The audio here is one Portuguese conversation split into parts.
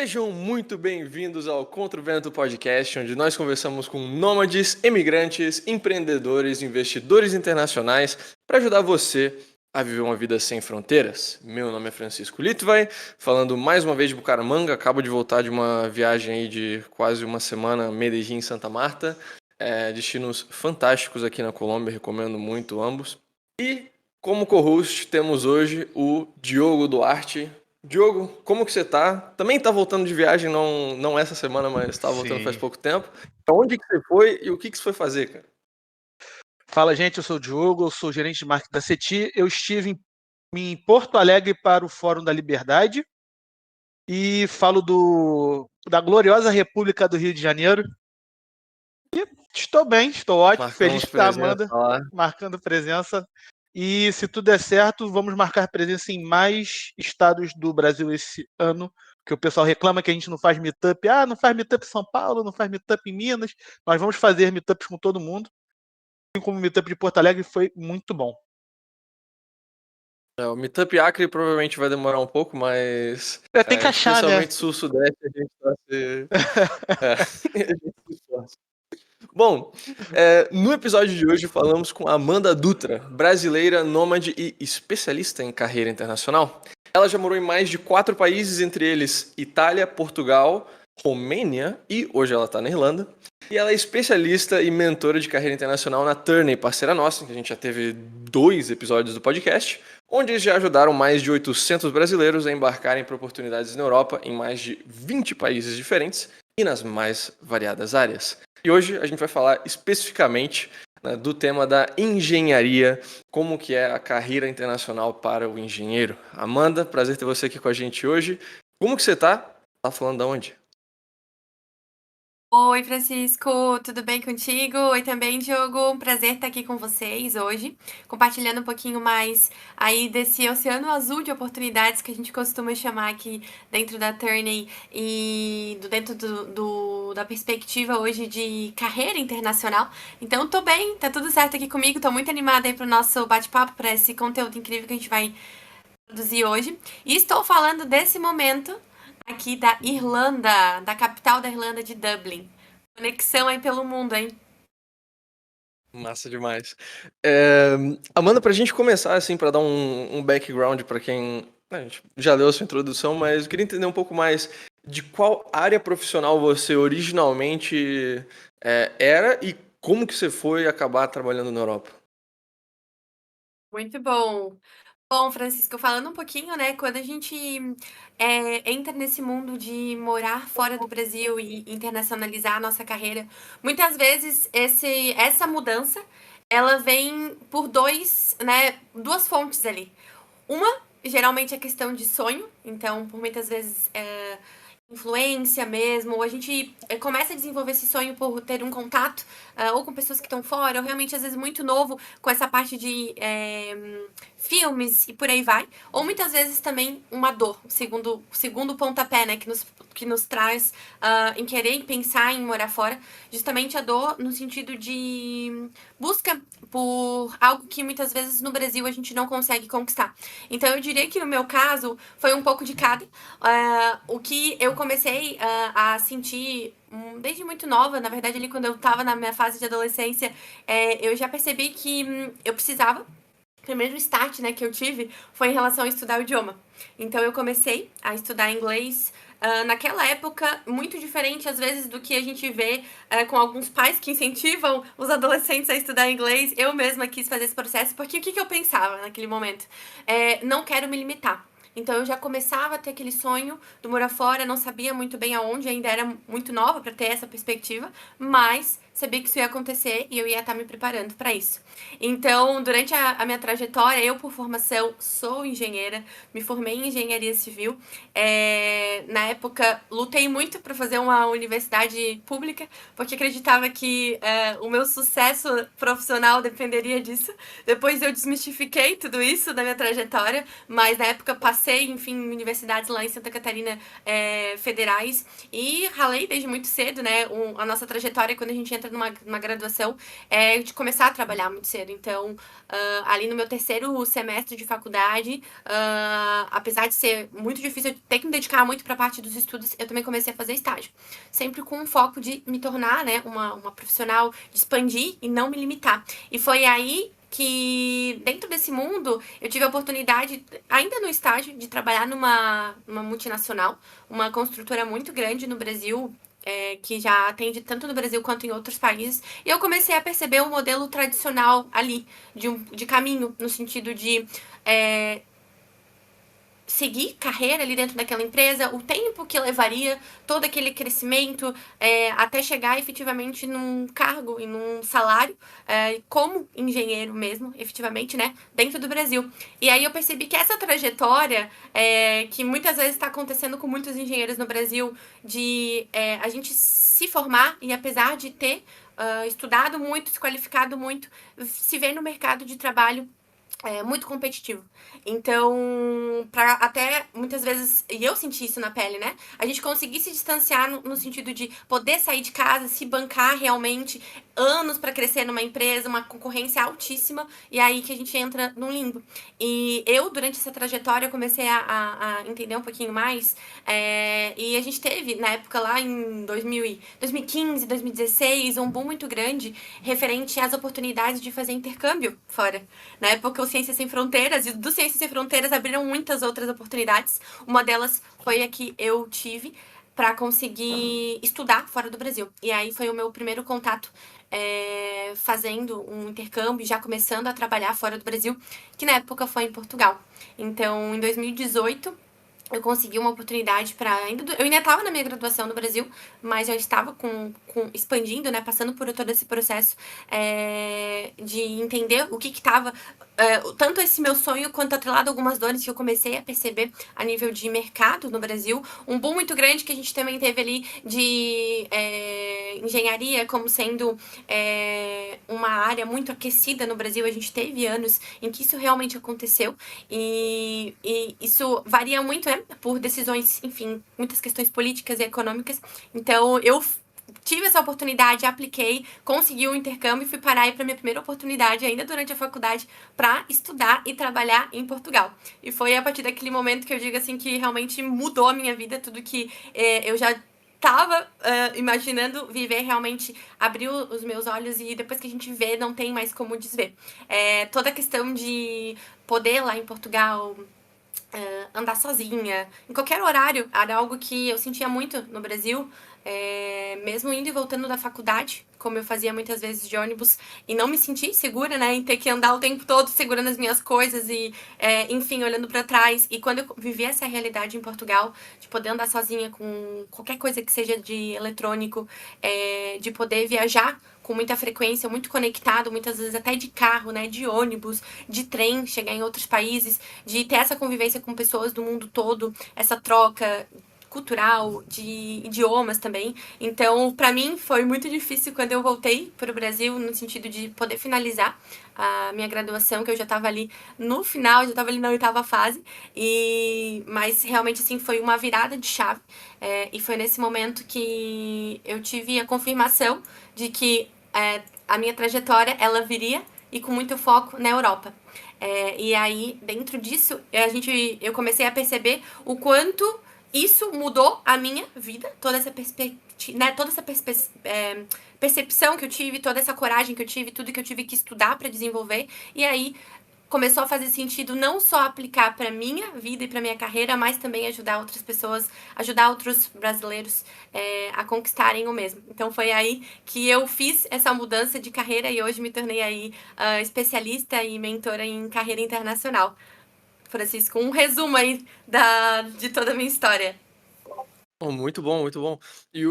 Sejam muito bem-vindos ao Contra o Vento Podcast, onde nós conversamos com nômades, imigrantes, empreendedores, investidores internacionais para ajudar você a viver uma vida sem fronteiras. Meu nome é Francisco Litvai, falando mais uma vez de Bucaramanga. Acabo de voltar de uma viagem aí de quase uma semana, Medellín, Santa Marta. Destinos fantásticos aqui na Colômbia, recomendo muito ambos. E como co-host temos hoje o Diogo Duarte. Diogo, como que você tá? Também tá voltando de viagem, não essa semana, mas tá voltando faz Sim. pouco tempo. Pra onde que você foi e o que você foi fazer, cara? Fala, gente, eu sou o Diogo, eu sou gerente de marketing da CETI. Eu estive em Porto Alegre para o Fórum da Liberdade e falo da gloriosa República do Rio de Janeiro. E estou bem, estou ótimo, feliz Marcamos de estar, presença Amanda, lá. marcando presença. E se tudo der certo, vamos marcar presença em mais estados do Brasil esse ano, que o pessoal reclama que a gente não faz meetup. Ah, não faz meetup em São Paulo, não faz meetup em Minas. Nós vamos fazer meetups com todo mundo. Como o meetup de Porto Alegre foi muito bom. O Meetup Acre provavelmente vai demorar um pouco, mas Tem que achar, né? especialmente Sul-Sudeste a gente vai ser... a gente se esforça. Bom, no episódio de hoje falamos com Amanda Dutra, brasileira, nômade e especialista em carreira internacional. Ela já morou em mais de 4 países, entre eles Itália, Portugal, Romênia e hoje ela está na Irlanda. E ela é especialista e mentora de carreira internacional na Turney, parceira nossa, que a gente já teve 2 episódios do podcast, onde eles já ajudaram mais de 800 brasileiros a embarcarem para oportunidades na Europa em mais de 20 países diferentes e nas mais variadas áreas. E hoje a gente vai falar especificamente, né, do tema da engenharia, como que é a carreira internacional para o engenheiro. Amanda, prazer ter você aqui com a gente hoje. Como que você tá? Tá falando de onde? Oi, Francisco, tudo bem contigo? Oi também, Diogo. Um prazer estar aqui com vocês hoje, compartilhando um pouquinho mais aí desse oceano azul de oportunidades que a gente costuma chamar aqui dentro da Turney e dentro da perspectiva hoje de carreira internacional. Então, tô bem, tá tudo certo aqui comigo, tô muito animada aí pro nosso bate-papo, para esse conteúdo incrível que a gente vai produzir hoje. E estou falando desse momento aqui da Irlanda, da capital da Irlanda, de Dublin. Conexão aí pelo mundo, hein? Massa demais. Amanda, pra gente começar, assim, pra dar um background pra quem a gente já leu a sua introdução, mas eu queria entender um pouco mais de qual área profissional você originalmente era e como que você foi acabar trabalhando na Europa. Muito bom. Bom, Francisco, falando um pouquinho, né, quando a gente entra nesse mundo de morar fora do Brasil e internacionalizar a nossa carreira, muitas vezes essa mudança, ela vem por duas fontes ali. Uma, geralmente, é questão de sonho, então, por muitas vezes, influência mesmo, ou a gente começa a desenvolver esse sonho por ter um contato ou com pessoas que estão fora, ou realmente às vezes muito novo com essa parte de filmes e por aí vai, ou muitas vezes também uma dor, segundo pontapé, né, que nos traz em querer pensar em morar fora, justamente a dor no sentido de busca por algo que muitas vezes no Brasil a gente não consegue conquistar. Então eu diria que no meu caso foi um pouco de cada. O que eu comecei a sentir desde muito nova, na verdade ali quando eu estava na minha fase de adolescência, eu já percebi que eu precisava. O primeiro start, né, que eu tive foi em relação a estudar o idioma. Então eu comecei a estudar inglês naquela época, muito diferente às vezes do que a gente vê com alguns pais que incentivam os adolescentes a estudar inglês. Eu mesma quis fazer esse processo, porque o que eu pensava naquele momento? Não quero me limitar. Então eu já começava a ter aquele sonho do morar fora, não sabia muito bem aonde, ainda era muito nova para ter essa perspectiva, mas sabia que isso ia acontecer e eu ia estar me preparando para isso. Então, durante a minha trajetória, eu por formação sou engenheira, me formei em engenharia civil. Na época, lutei muito para fazer uma universidade pública, porque acreditava que o meu sucesso profissional dependeria disso. Depois eu desmistifiquei tudo isso da minha trajetória, mas na época passei, enfim, em universidades lá em Santa Catarina federais e ralei desde muito cedo, né? A nossa trajetória quando a gente entra entra numa graduação é de começar a trabalhar muito cedo. Então, ali no meu terceiro semestre de faculdade, apesar de ser muito difícil, eu ter que me dedicar muito para a parte dos estudos, eu também comecei a fazer estágio. Sempre com o foco de me tornar, né, uma profissional, de expandir e não me limitar. E foi aí que, dentro desse mundo, eu tive a oportunidade, ainda no estágio, de trabalhar numa multinacional, uma construtora muito grande no Brasil, que já atende tanto no Brasil quanto em outros países. E eu comecei a perceber o modelo tradicional ali, de caminho, no sentido de seguir carreira ali dentro daquela empresa, o tempo que levaria, todo aquele crescimento, até chegar efetivamente num cargo e num salário, como engenheiro mesmo, efetivamente, né, dentro do Brasil. E aí eu percebi que essa trajetória, que muitas vezes está acontecendo com muitos engenheiros no Brasil, de a gente se formar e apesar de ter estudado muito, se qualificado muito, se ver no mercado de trabalho muito competitivo. Então, para até muitas vezes, e eu senti isso na pele, né? A gente conseguir se distanciar no sentido de poder sair de casa, se bancar realmente, anos para crescer numa empresa, uma concorrência altíssima, e aí que a gente entra num limbo. E eu, durante essa trajetória, comecei a entender um pouquinho mais, e a gente teve, na época lá em 2015, 2016, um boom muito grande referente às oportunidades de fazer intercâmbio fora. Na época, o Ciências Sem Fronteiras, e do Ciências Sem Fronteiras abriram muitas outras oportunidades. Uma delas foi a que eu tive para conseguir estudar fora do Brasil. E aí foi o meu primeiro contato fazendo um intercâmbio, já começando a trabalhar fora do Brasil, que na época foi em Portugal. Então, em 2018, eu consegui uma oportunidade para eu ainda estava na minha graduação no Brasil, mas já estava expandindo, né, passando por todo esse processo de entender o que estava, tanto esse meu sonho quanto atrelado a algumas dores que eu comecei a perceber a nível de mercado no Brasil, um boom muito grande que a gente também teve ali de engenharia como sendo uma área muito aquecida no Brasil. A gente teve anos em que isso realmente aconteceu e isso varia muito, né, por decisões, enfim, muitas questões políticas e econômicas. Então, eu tive essa oportunidade, apliquei, consegui um intercâmbio e fui parar aí para minha primeira oportunidade, ainda durante a faculdade, para estudar e trabalhar em Portugal. E foi a partir daquele momento que eu digo assim que realmente mudou a minha vida, tudo que eu já estava imaginando viver, realmente abriu os meus olhos, e depois que a gente vê, não tem mais como desver. Toda a questão de poder lá em Portugal andar sozinha, em qualquer horário, era algo que eu sentia muito no Brasil, mesmo indo e voltando da faculdade, como eu fazia muitas vezes de ônibus, e não me senti segura, né, em ter que andar o tempo todo segurando as minhas coisas e, enfim, olhando para trás. E quando eu vivi essa realidade em Portugal, de poder andar sozinha com qualquer coisa que seja de eletrônico, de poder viajar com muita frequência, muito conectado, muitas vezes até de carro, né, de ônibus, de trem, chegar em outros países, de ter essa convivência com pessoas do mundo todo, essa troca cultural, de idiomas também. Então, para mim, foi muito difícil quando eu voltei para o Brasil, no sentido de poder finalizar a minha graduação, que eu já estava ali no final, já estava ali na 8ª fase, mas realmente, assim, foi uma virada de chave, e foi nesse momento que eu tive a confirmação de que a minha trajetória, ela viria, e com muito foco na Europa. E aí, dentro disso, eu comecei a perceber o quanto isso mudou a minha vida, toda essa perspectiva, né, toda essa percepção que eu tive, toda essa coragem que eu tive, tudo que eu tive que estudar para desenvolver. E aí começou a fazer sentido não só aplicar para minha vida e para minha carreira, mas também ajudar outras pessoas, ajudar outros brasileiros a conquistarem o mesmo. Então foi aí que eu fiz essa mudança de carreira e hoje me tornei aí especialista e mentora em carreira internacional. Francisco, um resumo aí de toda a minha história. Muito bom, muito bom. E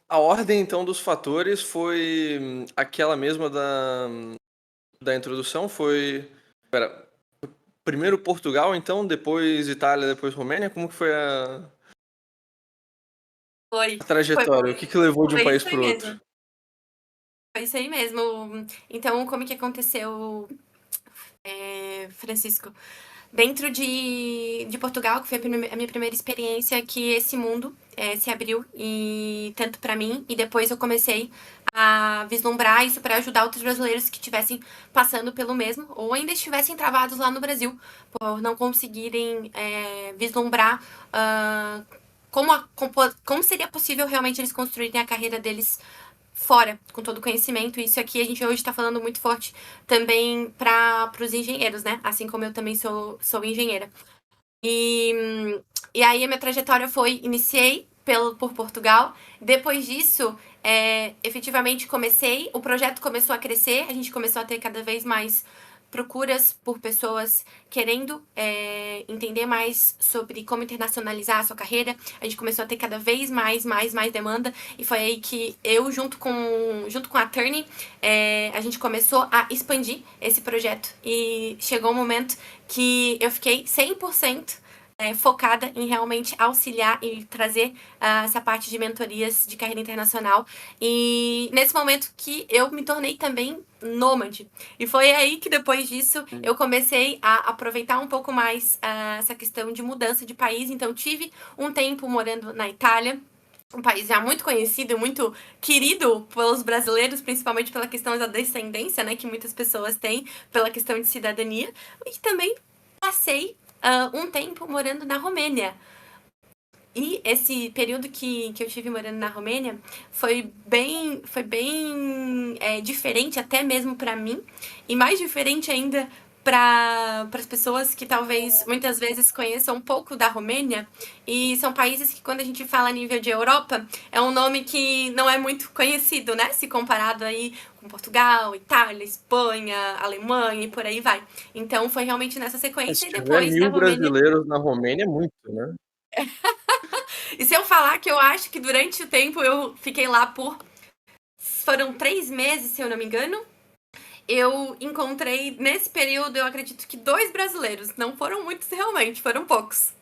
a ordem, então, dos fatores foi aquela mesma da introdução? Foi... Pera, primeiro Portugal, então, depois Itália, depois Romênia? Como que foi a trajetória? O que levou de um país para o outro? Foi isso aí mesmo. Então, como que aconteceu, Francisco? dentro de Portugal, que foi a minha primeira experiência, que esse mundo se abriu, e tanto para mim, e depois eu comecei a vislumbrar isso para ajudar outros brasileiros que estivessem passando pelo mesmo, ou ainda estivessem travados lá no Brasil, por não conseguirem vislumbrar como seria possível realmente eles construírem a carreira deles fora, com todo o conhecimento. Isso aqui a gente hoje está falando muito forte também para os engenheiros, né? Assim como eu também sou engenheira. E aí a minha trajetória foi, iniciei por Portugal, depois disso, efetivamente o projeto começou a crescer, a gente começou a ter cada vez mais procuras por pessoas querendo entender mais sobre como internacionalizar a sua carreira. A gente começou a ter cada vez mais demanda, e foi aí que eu, junto com a Turning, a gente começou a expandir esse projeto, e chegou um momento que eu fiquei 100% focada em realmente auxiliar e trazer essa parte de mentorias de carreira internacional. E nesse momento que eu me tornei também nômade. E foi aí que, depois disso, eu comecei a aproveitar um pouco mais essa questão de mudança de país. Então, tive um tempo morando na Itália, um país já muito conhecido, muito querido pelos brasileiros, principalmente pela questão da descendência, né, que muitas pessoas têm, pela questão de cidadania. E também passei um tempo morando na Romênia. E esse período que eu tive morando na Romênia foi bem diferente, até mesmo para mim, e mais diferente ainda para as pessoas que talvez muitas vezes conheçam um pouco da Romênia. E são países que, quando a gente fala a nível de Europa, é um nome que não é muito conhecido, né? Se comparado aí com Portugal, Itália, Espanha, Alemanha e por aí vai. Então foi realmente nessa sequência, Se e tiver depois da 1000 Romênia. brasileiros na Romênia, é muito, né? E se eu falar que eu acho que durante o tempo eu fiquei lá foram 3 meses, se eu não me engano, eu encontrei, nesse período, eu acredito que 2 brasileiros. Não foram muitos realmente, foram poucos.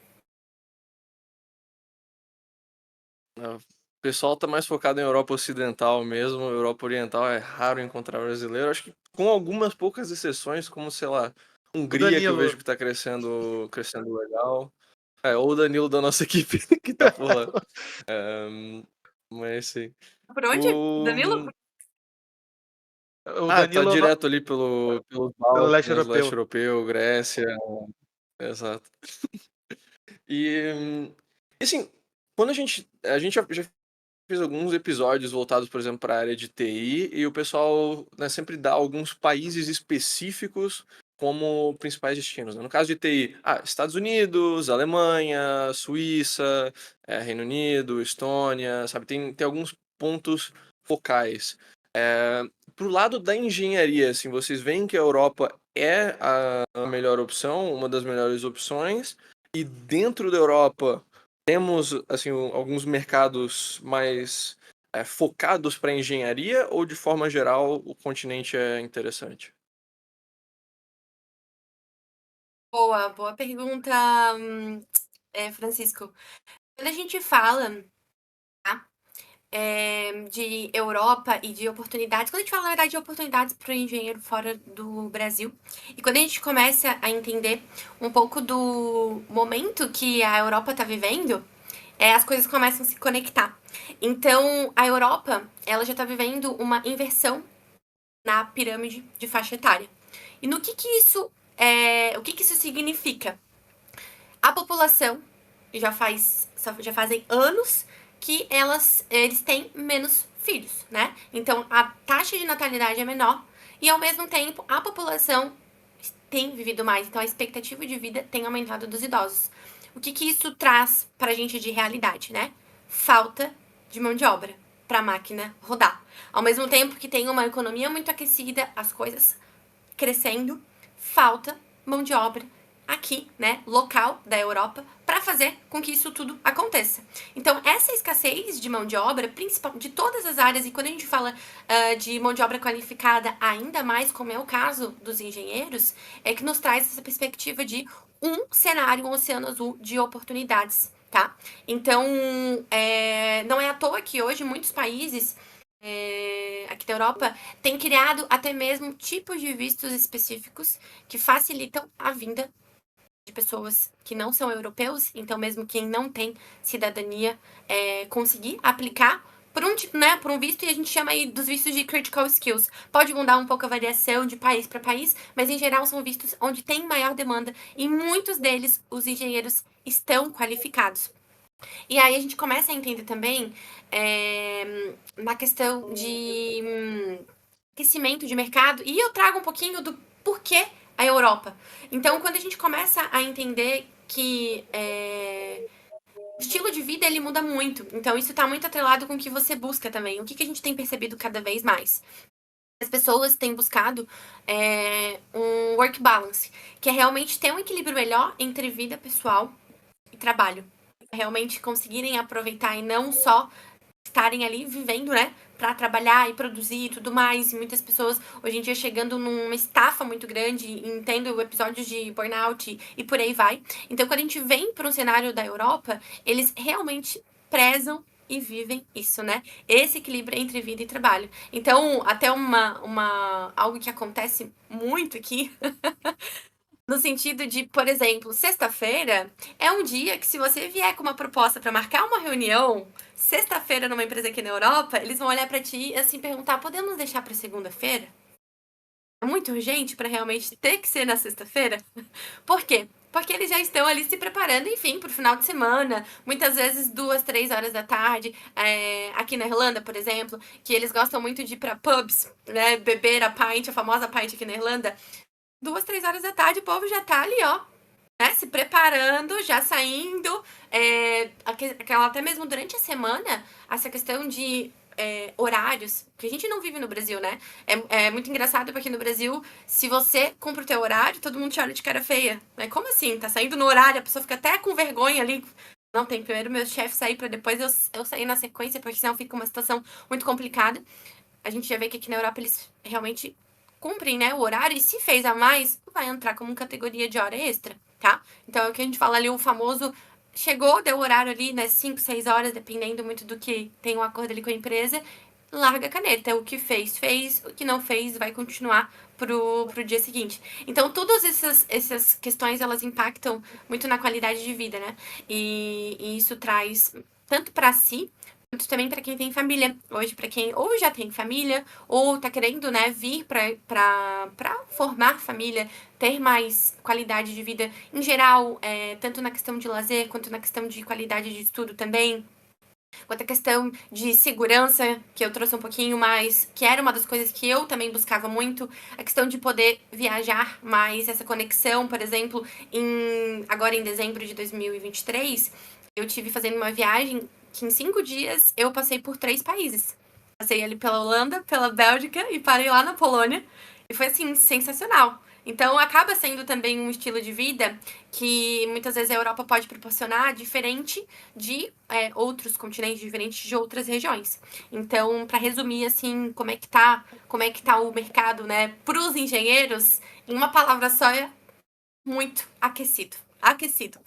O pessoal tá mais focado em Europa Ocidental mesmo. Europa Oriental é raro encontrar brasileiro. Acho que com algumas poucas exceções, como, sei lá, Hungria, que eu vejo que tá crescendo legal. Ou o Danilo da nossa equipe, que tá por lá. Mas sim. Por onde, Danilo? O Tá Danilo direto ali pelos pelo Balcãs, leste leste europeu. europeu, Grécia. Exato. E assim, quando a gente já fez alguns episódios voltados, por exemplo, para a área de TI, e o pessoal, né, sempre dá alguns países específicos como principais destinos, né? No caso de TI, Estados Unidos, Alemanha, Suíça, Reino Unido, Estônia, sabe? Tem alguns pontos focais. Pro lado da engenharia, assim, vocês veem que a Europa é a melhor opção, uma das melhores opções, e dentro da Europa temos, assim, alguns mercados mais focados para engenharia, ou de forma geral o continente é interessante? Boa pergunta, Francisco. Quando a gente fala, tá, de Europa e de oportunidades, quando a gente fala, na verdade, de oportunidades para o engenheiro fora do Brasil, e quando a gente começa a entender um pouco do momento que a Europa está vivendo, as coisas começam a se conectar. Então, a Europa, ela já está vivendo uma inversão na pirâmide de faixa etária. E no que isso o que isso significa? A população já fazem anos que eles têm menos filhos, né? Então a taxa de natalidade é menor, e ao mesmo tempo a população tem vivido mais, então a expectativa de vida tem aumentado dos idosos. O que isso traz pra gente de realidade, né? Falta de mão de obra para a máquina rodar. Ao mesmo tempo que tem uma economia muito aquecida, as coisas crescendo, falta mão de obra aqui, né, local da Europa, para fazer com que isso tudo aconteça. Então, essa escassez de mão de obra, principal de todas as áreas, e quando a gente fala de mão de obra qualificada, ainda mais, como é o caso dos engenheiros, é que nos traz essa perspectiva de um cenário, um oceano azul de oportunidades, tá? Então, não é à toa que hoje muitos países aqui da Europa têm criado até mesmo tipos de vistos específicos que facilitam a vinda de pessoas que não são europeus, então mesmo quem não tem cidadania conseguir aplicar por um visto, e a gente chama aí dos vistos de critical skills. Pode mudar um pouco a variação de país para país, mas em geral são vistos onde tem maior demanda e muitos deles os engenheiros estão qualificados. E aí a gente começa a entender também na questão de aquecimento de mercado, e eu trago um pouquinho do porquê a Europa. Então, quando a gente começa a entender que o estilo de vida ele muda muito, então isso está muito atrelado com o que você busca também. O que a gente tem percebido cada vez mais? As pessoas têm buscado um work balance, que é realmente ter um equilíbrio melhor entre vida pessoal e trabalho. Realmente conseguirem aproveitar e não só estarem ali vivendo, né, para trabalhar e produzir e tudo mais. E muitas pessoas hoje em dia chegando numa estafa muito grande, tendo episódios de burnout e por aí vai. Então, quando a gente vem para um cenário da Europa, eles realmente prezam e vivem isso, né? Esse equilíbrio entre vida e trabalho. Então, até algo que acontece muito aqui no sentido de, por exemplo, sexta-feira é um dia que, se você vier com uma proposta para marcar uma reunião, sexta-feira numa empresa aqui na Europa, eles vão olhar para ti e assim perguntar: podemos deixar para segunda-feira? É muito urgente para realmente ter que ser na sexta-feira? Por quê? Porque eles já estão ali se preparando, enfim, para o final de semana, muitas vezes 2, 3 horas da tarde. Aqui na Irlanda, por exemplo, que eles gostam muito de ir para pubs, né, beber a pint, a famosa pint aqui na Irlanda. 2, 3 horas da tarde, o povo já tá ali, ó, né, se preparando, já saindo. Até mesmo durante a semana, essa questão de horários, que a gente não vive no Brasil, né? É muito engraçado porque no Brasil, se você cumpre o teu horário, todo mundo te olha de cara feia. Né? Como assim? Tá saindo no horário, a pessoa fica até com vergonha ali. Não, tem primeiro meu chefe sair pra depois eu sair na sequência, porque senão fica uma situação muito complicada. A gente já vê que aqui na Europa eles realmente cumprem, né, o horário, e se fez a mais, vai entrar como categoria de hora extra, tá? Então é o que a gente fala ali, o famoso chegou, deu o horário ali, né, 5, 6 horas, dependendo muito do que tem um acordo ali com a empresa, larga a caneta. O que fez, o que não fez, vai continuar pro dia seguinte. Então, todas essas questões, elas impactam muito na qualidade de vida, né? E isso traz tanto para si, quanto também para quem tem família. Hoje, para quem ou já tem família, ou tá querendo, né, vir para formar família, ter mais qualidade de vida em geral, tanto na questão de lazer, quanto na questão de qualidade de estudo também. Quanto a questão de segurança, que eu trouxe um pouquinho mais, que era uma das coisas que eu também buscava muito, a questão de poder viajar mais, essa conexão, por exemplo, agora em dezembro de 2023, eu tive fazendo uma viagem que em 5 dias eu passei por 3 países. Passei ali pela Holanda, pela Bélgica e parei lá na Polônia. E foi, assim, sensacional. Então, acaba sendo também um estilo de vida que muitas vezes a Europa pode proporcionar, diferente de outros continentes, diferente de outras regiões. Então, para resumir, assim, como é que tá o mercado, né, para os engenheiros, em uma palavra só, é muito aquecido. Aquecido.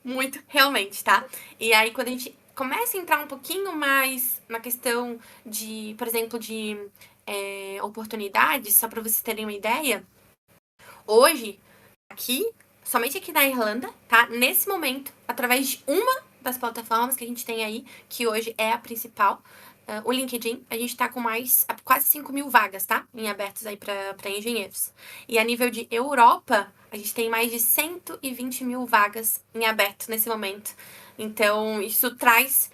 Muito, realmente, tá? E aí, quando a gente começa a entrar um pouquinho mais na questão de, por exemplo, de oportunidades, só para vocês terem uma ideia, hoje, somente aqui na Irlanda, tá? Nesse momento, através de uma das plataformas que a gente tem aí, que hoje é a principal, o LinkedIn, a gente tá com quase 5 mil vagas, tá? Em abertos aí para engenheiros. E a nível de Europa, a gente tem mais de 120 mil vagas em aberto nesse momento. Então, isso traz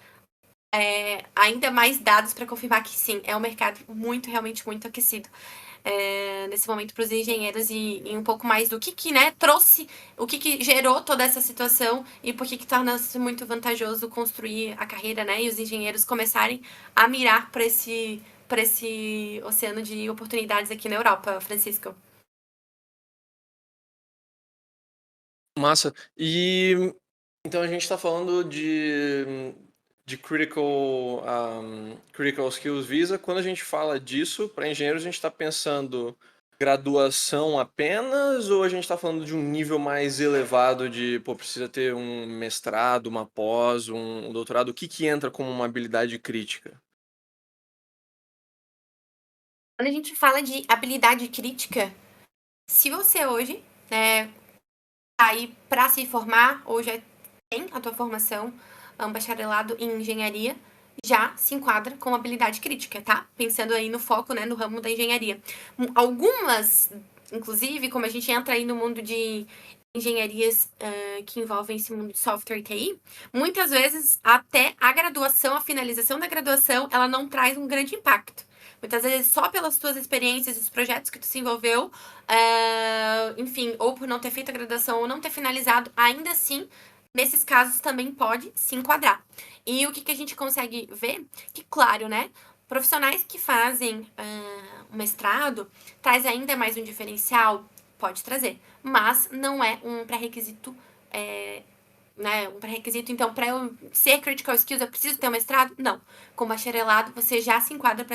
ainda mais dados para confirmar que sim, é um mercado realmente muito aquecido nesse momento para os engenheiros, e um pouco mais do que né, trouxe, o que gerou toda essa situação e por que torna-se muito vantajoso construir a carreira, né, e os engenheiros começarem a mirar para esse oceano de oportunidades aqui na Europa, Francisco. Massa. E então a gente está falando de critical skills visa. Quando a gente fala disso, para engenheiros, a gente está pensando graduação apenas, ou a gente está falando de um nível mais elevado de, precisa ter um mestrado, uma pós, um doutorado? O que entra como uma habilidade crítica? Quando a gente fala de habilidade crítica, se você hoje, né, aí para se formar, ou já tem a tua formação, um bacharelado em engenharia, já se enquadra com habilidade crítica, tá? Pensando aí no foco, né, no ramo da engenharia. Algumas, inclusive, como a gente entra aí no mundo de engenharias que envolvem esse mundo de software e TI, muitas vezes até a graduação, a finalização da graduação, ela não traz um grande impacto. Muitas vezes só pelas tuas experiências, os projetos que tu se envolveu, enfim, ou por não ter feito a graduação ou não ter finalizado, ainda assim, nesses casos também pode se enquadrar. E o que a gente consegue ver? Que, claro, né? Profissionais que fazem um mestrado traz ainda mais um diferencial, pode trazer, mas não é um pré-requisito, né? Um pré-requisito, então, para eu ser critical skills, eu preciso ter um mestrado? Não. Com bacharelado, você já se enquadra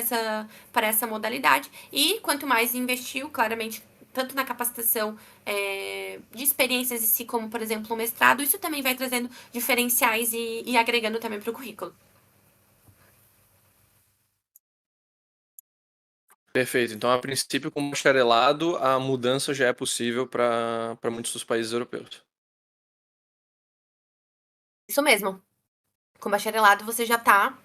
para essa modalidade. E quanto mais investiu, claramente, tanto na capacitação de experiências em si, como, por exemplo, o mestrado, isso também vai trazendo diferenciais e agregando também para o currículo. Perfeito. Então, a princípio, com bacharelado, a mudança já é possível para muitos dos países europeus. Isso mesmo. Com bacharelado, você já tá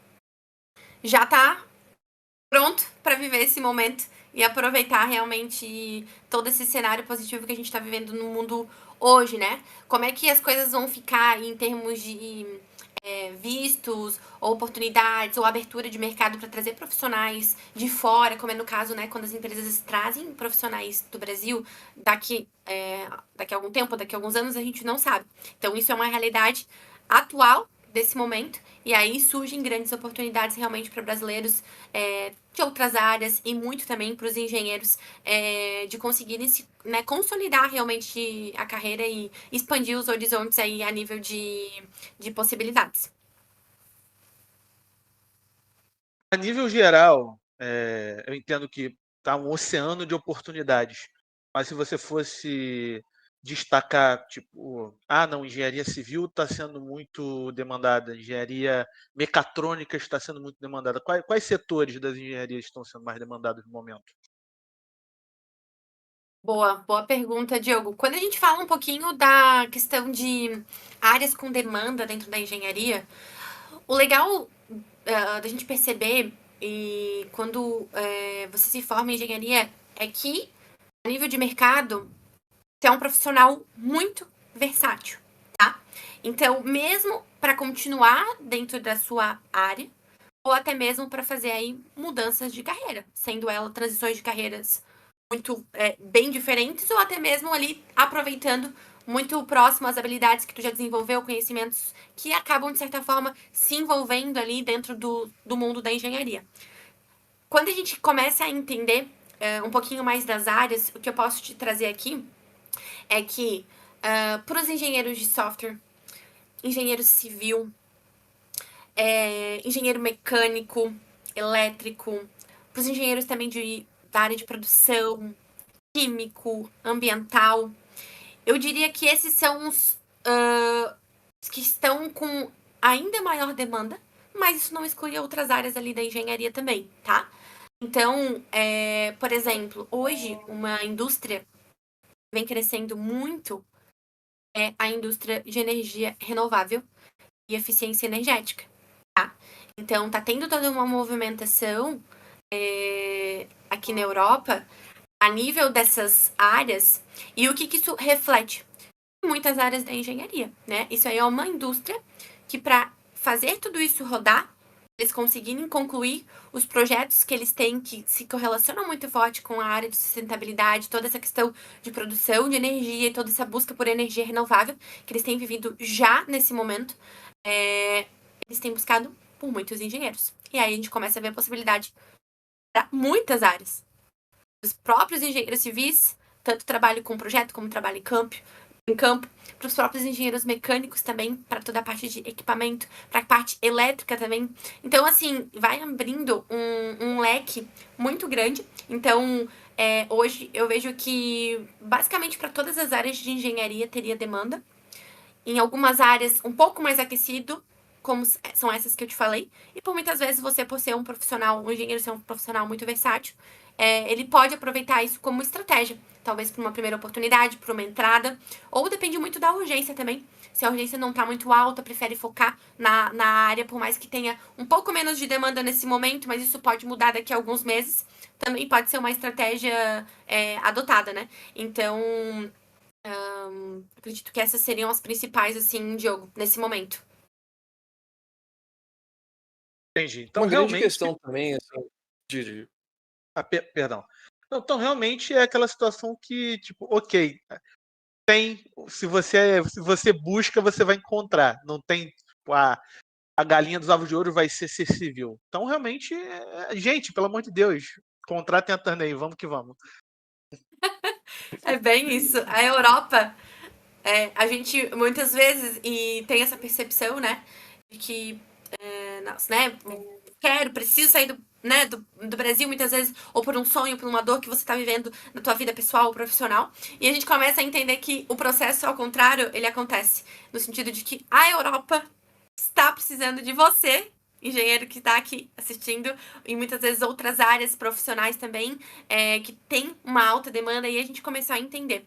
pronto para viver esse momento e aproveitar realmente todo esse cenário positivo que a gente está vivendo no mundo hoje, né? Como é que as coisas vão ficar em termos de vistos, ou oportunidades, ou abertura de mercado para trazer profissionais de fora, como é no caso, né, quando as empresas trazem profissionais do Brasil, daqui a algum tempo, daqui a alguns anos, a gente não sabe. Então, isso é uma realidade atual desse momento, e aí surgem grandes oportunidades realmente para brasileiros de outras áreas e muito também para os engenheiros de conseguirem se, né, consolidar realmente a carreira e expandir os horizontes aí a nível de possibilidades. A nível geral, eu entendo que tá um oceano de oportunidades, mas se você fosse destacar, tipo, não, engenharia civil está sendo muito demandada, engenharia mecatrônica está sendo muito demandada. Quais setores das engenharias estão sendo mais demandados no momento? Boa pergunta, Diogo. Quando a gente fala um pouquinho da questão de áreas com demanda dentro da engenharia, o legal da gente perceber e quando você se forma em engenharia é que, a nível de mercado, você é um profissional muito versátil, tá? Então, mesmo para continuar dentro da sua área, ou até mesmo para fazer aí mudanças de carreira, sendo ela transições de carreiras muito bem diferentes, ou até mesmo ali aproveitando muito próximo às habilidades que tu já desenvolveu, conhecimentos que acabam, de certa forma, se envolvendo ali dentro do mundo da engenharia. Quando a gente começa a entender um pouquinho mais das áreas, o que eu posso te trazer aqui é que para os engenheiros de software, engenheiro civil, engenheiro mecânico, elétrico, para os engenheiros também da área de produção, químico, ambiental, eu diria que esses são os que estão com ainda maior demanda, mas isso não exclui outras áreas ali da engenharia também, tá? Então, por exemplo, hoje uma indústria vem crescendo muito é a indústria de energia renovável e eficiência energética, tá? Então, tá tendo toda uma movimentação aqui na Europa a nível dessas áreas e o que isso reflete? Muitas áreas da engenharia, né? Isso aí é uma indústria que, para fazer tudo isso rodar, eles conseguirem concluir os projetos que eles têm, que se correlacionam muito forte com a área de sustentabilidade, toda essa questão de produção de energia e toda essa busca por energia renovável que eles têm vivido já nesse momento, eles têm buscado por muitos engenheiros. E aí a gente começa a ver a possibilidade para muitas áreas. Os próprios engenheiros civis, tanto trabalho com projeto como trabalho em campo, para os próprios engenheiros mecânicos também, para toda a parte de equipamento, para a parte elétrica também. Então, assim, vai abrindo um leque muito grande. Então, hoje eu vejo que basicamente para todas as áreas de engenharia teria demanda. Em algumas áreas um pouco mais aquecido, como são essas que eu te falei. E por muitas vezes você, por ser um profissional, um engenheiro ser um profissional muito versátil, ele pode aproveitar isso como estratégia. Talvez para uma primeira oportunidade, para uma entrada, ou depende muito da urgência também. Se a urgência não está muito alta, prefere focar na área, por mais que tenha um pouco menos de demanda nesse momento, mas isso pode mudar daqui a alguns meses. Também pode ser uma estratégia adotada, né? Então, acredito que essas seriam as principais, assim, Diogo, nesse momento. Entendi. Então, Uma grande realmente. questão também, assim, de... Perdão. Então, realmente é aquela situação que, tipo, ok, se você busca, você vai encontrar. Não tem, tipo, a galinha dos ovos de ouro vai ser civil. Então, realmente, gente, pelo amor de Deus, contratem a Turney, vamos que vamos. É bem isso. A Europa, a gente muitas vezes e tem essa percepção, né, de que, nossa, né, preciso sair do Brasil muitas vezes, ou por um sonho, por uma dor que você tá vivendo na tua vida pessoal ou profissional. E a gente começa a entender que o processo, ao contrário, ele acontece. No sentido de que a Europa está precisando de você, engenheiro que está aqui assistindo, e muitas vezes outras áreas profissionais também, que tem uma alta demanda, e a gente começar a entender.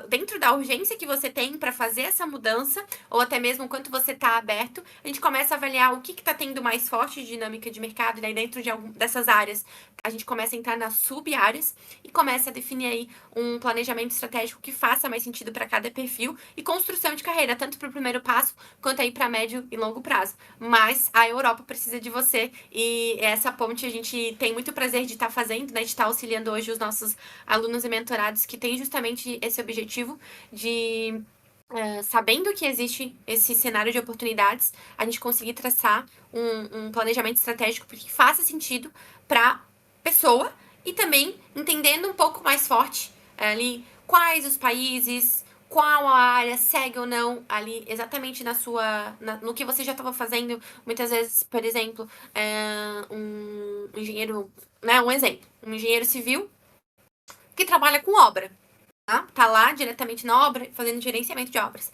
Dentro da urgência que você tem para fazer essa mudança, ou até mesmo o quanto você está aberto, a gente começa a avaliar o que está tendo mais forte de dinâmica de mercado, e daí dentro de dessas áreas, a gente começa a entrar nas sub-áreas e começa a definir aí um planejamento estratégico que faça mais sentido para cada perfil e construção de carreira, tanto para o primeiro passo quanto aí para médio e longo prazo. Mas a Europa precisa de você e essa ponte a gente tem muito prazer de estar fazendo, né, de estar auxiliando hoje os nossos alunos e mentorados que têm justamente esse objetivo de, sabendo que existe esse cenário de oportunidades, a gente conseguir traçar um planejamento estratégico que faça sentido para pessoa e também entendendo um pouco mais forte ali quais os países, qual a área segue ou não ali exatamente no que você já estava fazendo. Muitas vezes, por exemplo, um engenheiro, né, um exemplo, um engenheiro civil que trabalha com obra, tá lá diretamente na obra fazendo gerenciamento de obras.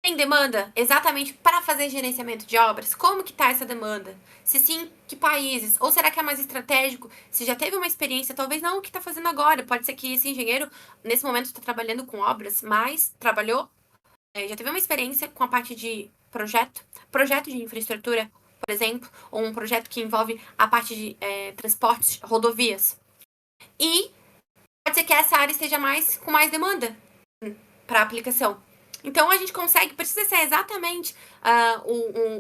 Tem demanda exatamente para fazer gerenciamento de obras? Como que tá essa demanda? Se sim, que países? Ou será que é mais estratégico? Se já teve uma experiência, talvez não o que está fazendo agora. Pode ser que esse engenheiro, nesse momento, está trabalhando com obras, mas trabalhou, já teve uma experiência com a parte de projeto de infraestrutura, por exemplo, ou um projeto que envolve a parte de transportes, rodovias. E pode ser que essa área esteja com mais demanda para aplicação. Então a gente precisa ser exatamente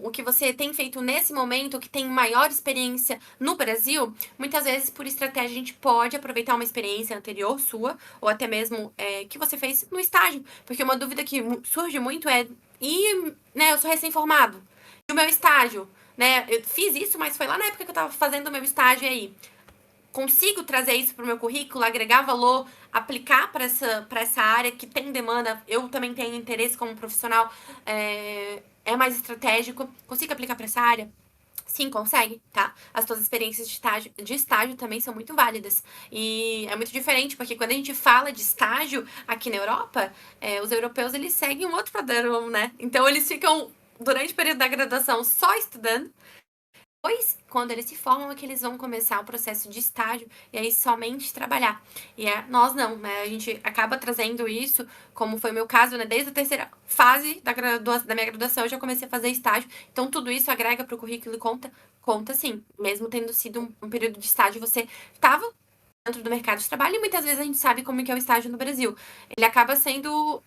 o que você tem feito nesse momento, o que tem maior experiência no Brasil. Muitas vezes, por estratégia, a gente pode aproveitar uma experiência anterior sua, ou até mesmo que você fez no estágio. Porque uma dúvida que surge muito né, eu sou recém-formado, e o meu estágio, né, eu fiz isso, mas foi lá na época que eu estava fazendo o meu estágio aí. Consigo trazer isso para o meu currículo, agregar valor, aplicar para essa área que tem demanda, eu também tenho interesse como profissional, é mais estratégico, consigo aplicar para essa área? Sim, consegue, tá? As tuas experiências de estágio também são muito válidas. E é muito diferente, porque quando a gente fala de estágio aqui na Europa, os europeus, eles seguem um outro padrão, né? Então, eles ficam, durante o período da graduação, só estudando. Depois, quando eles se formam, é que eles vão começar o processo de estágio e aí somente trabalhar. E nós não, né? A gente acaba trazendo isso, como foi o meu caso, né? Desde a terceira fase da minha graduação, eu já comecei a fazer estágio. Então, tudo isso agrega para o currículo e conta sim. Mesmo tendo sido um período de estágio, você estava dentro do mercado de trabalho e muitas vezes a gente sabe como que é o estágio no Brasil. Ele acaba sendo